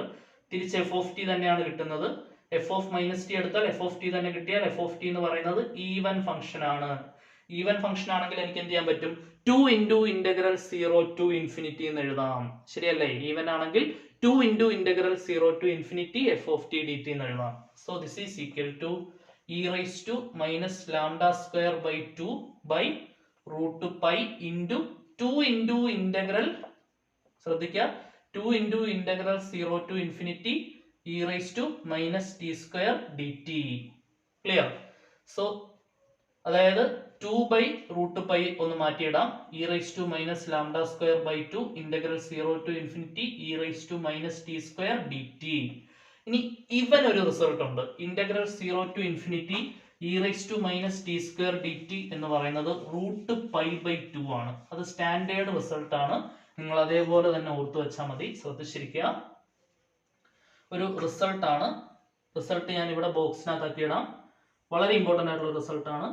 തിരിച്ച് f of t തന്നെയാണ് കിട്ടുന്നത്. F of minus t എടുത്താൽ f of t തന്നെ കിട്ടിയാൽ എഫ് ഓഫ് ടി എന്ന് പറയുന്നത് ഈവൻ ഫംഗ്ഷൻ ആണ്. ഈവൻ ഫംഗ്ഷൻ ആണെങ്കിൽ എനിക്ക് എന്ത് ചെയ്യാൻ പറ്റും? 2 ഇൻറ്റു ഇന്റഗ്രൽ 0 ടു ഇൻഫിനിറ്റി എന്ന് എഴുതാം. ശരിയല്ലേ? ഈവൻ ആണെങ്കിൽ 2 into integral 0 to infinity F of t d t എന്ന് എഴുതാം. So this is equal to E raise to minus lambda square by 2 by root pi into 2 into integral, ശ്രദ്ധിക്കുക, 2 into integral 0 to infinity E raise to minus t square d t. Clear? So അതായത് 2 by root pi ഒന്ന് മാറ്റിയിടാം. E raise to minus lambda square by 2 integral 0 to infinity E raise to minus t square d t. ഇനി ഇവൻ ഒരു result ഉണ്ട്. Integral 0 to infinity E raise to minus t square d t എന്ന് പറയുന്നത് root pi by 2 ആണ്. അത് standard result ആണ്. നിങ്ങൾ അതേപോലെ തന്നെ ഓർത്തു വെച്ചാൽ മതി. ശ്രദ്ധിച്ചിരിക്കുക, ഒരു റിസൾട്ട് ആണ്. റിസൾട്ട് ഞാൻ ഇവിടെ ബോക്സിനകത്താക്കി ഇടാം. വളരെ ഇമ്പോർട്ടന്റ് ആയിട്ടുള്ള റിസൾട്ട് ആണ്.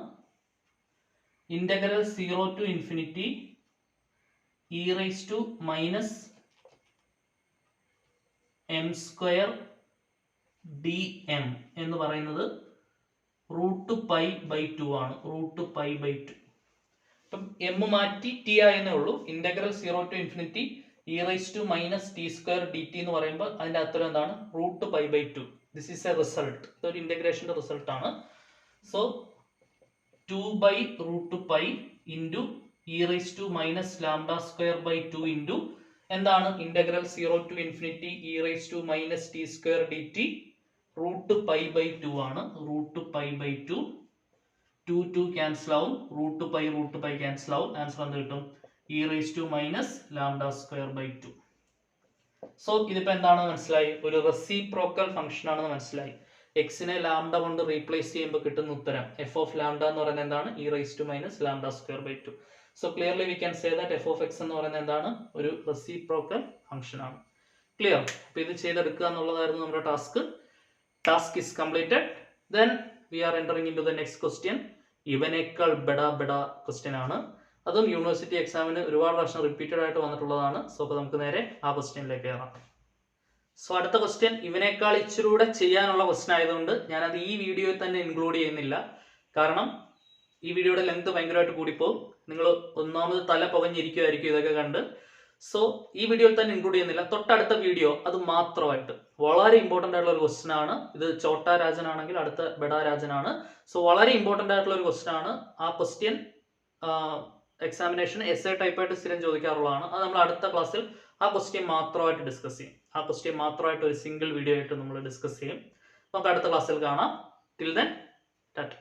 Integral 0 to infinity E raise to minus m square d m എന്ന് പറയുന്നത് റൂട്ട് പൈ ബൈ 2 ആണ്. Root pi by 2. അപ്പം എം മാറ്റി ടി ആയെന്നേ ഉള്ളൂ. Integral 0 to infinity E raise to minus t square d t എന്ന് പറയുമ്പോൾ അതിന്റെ അത്തരം എന്താണ്? Root pi by 2. This is a result. ഇതൊരു ഇന്റഗ്രേഷന്റെ റിസൾട്ട് ആണ്. So 2 by root pi into E raise to minus lambda square by 2 into എന്താണ്? Integral 0 to infinity E raise to minus t square d t root pi by 2 ആണ്. Root pi by 2. 2 cancel ആവും, root pi cancel ആവും. Answer എന്ത് കിട്ടും? E raise to minus lambda square by 2. So ഇതിപ്പോ എന്താണെന്ന് മനസ്സിലായി? ഒരു റെസിപ്രോക്കൽ ഫംഗ്ഷൻ ആണെന്ന് മനസ്സിലായി. എക്സിനെ ലാംഡ കൊണ്ട് റീപ്ലേസ് ചെയ്യുമ്പോൾ കിട്ടുന്ന ഉത്തരം എഫ് ഓഫ് ലാംഡ എന്ന് പറയുന്നത് എന്താണ്? E raise to minus lambda square by 2. So clearly we can say that f of X എന്ന് പറയുന്നത് എന്താണ്? ഒരു റെസിപ്രോക്കൽ ഫംഗ്ഷൻ ആണ്. ക്ലിയർ? അപ്പൊ ഇത് ചെയ്തെടുക്കുക എന്നുള്ളതായിരുന്നു നമ്മുടെ task. Task is completed. Then we are entering into the next question. ഇവനേക്കാൾ ബെഡ ക്വസ്റ്റ്യൻ ആണ്. അതും യൂണിവേഴ്സിറ്റി എക്സാമിന് ഒരുപാട് പ്രാവശ്യം റിപ്പീറ്റഡ് ആയിട്ട് വന്നിട്ടുള്ളതാണ്. സോ അപ്പോൾ നമുക്ക് നേരെ ആ ക്വസ്റ്റ്യനിലേക്ക് കയറാം. സോ അടുത്ത ക്വസ്റ്റ്യൻ ഇവനേക്കാൾ ഇച്ചിരൂടെ ചെയ്യാനുള്ള ക്വസ്റ്റ്യൻ ആയതുകൊണ്ട് ഞാനത് ഈ വീഡിയോയിൽ തന്നെ ഇൻക്ലൂഡ് ചെയ്യുന്നില്ല. കാരണം ഈ വീഡിയോയുടെ ലെങ്ത് ഭയങ്കരമായിട്ട് കൂടിപ്പോകും. നിങ്ങൾ ഒന്നാമത് തല പുകഞ്ഞിരിക്കുമായിരിക്കും ഇതൊക്കെ കണ്ട്. സോ ഈ വീഡിയോയിൽ തന്നെ ഇൻക്ലൂഡ് ചെയ്യുന്നില്ല. തൊട്ടടുത്ത വീഡിയോ അത് മാത്രമായിട്ട് വളരെ ഇമ്പോർട്ടൻ്റ് ആയിട്ടുള്ള ഒരു ക്വസ്റ്റ്യൻ ആണ്. ഇത് ചോട്ടാ രാജൻ ആണെങ്കിൽ അടുത്ത ബെഡാ രാജനാണ്. സോ വളരെ ഇമ്പോർട്ടൻ്റ് ആയിട്ടുള്ള ഒരു ക്വസ്റ്റ്യൻ ആണ്. ആ ക്വസ്റ്റ്യൻ എക്സാമിനേഷൻ എസ് എ ടൈപ്പായിട്ട് സ്ഥിരം ചോദിക്കാറുള്ളതാണ്. അത് നമ്മൾ അടുത്ത ക്ലാസ്സിൽ ആ ക്വസ്റ്റ്യൻ മാത്രമായിട്ട് ഡിസ്കസ് ചെയ്യും. ആ ക്വസ്റ്റ്യൻ മാത്രമായിട്ട് ഒരു സിംഗിൾ വീഡിയോ ആയിട്ട് നമ്മൾ ഡിസ്കസ് ചെയ്യും. നമുക്ക് അടുത്ത ക്ലാസ്സിൽ കാണാം. Till then Tata.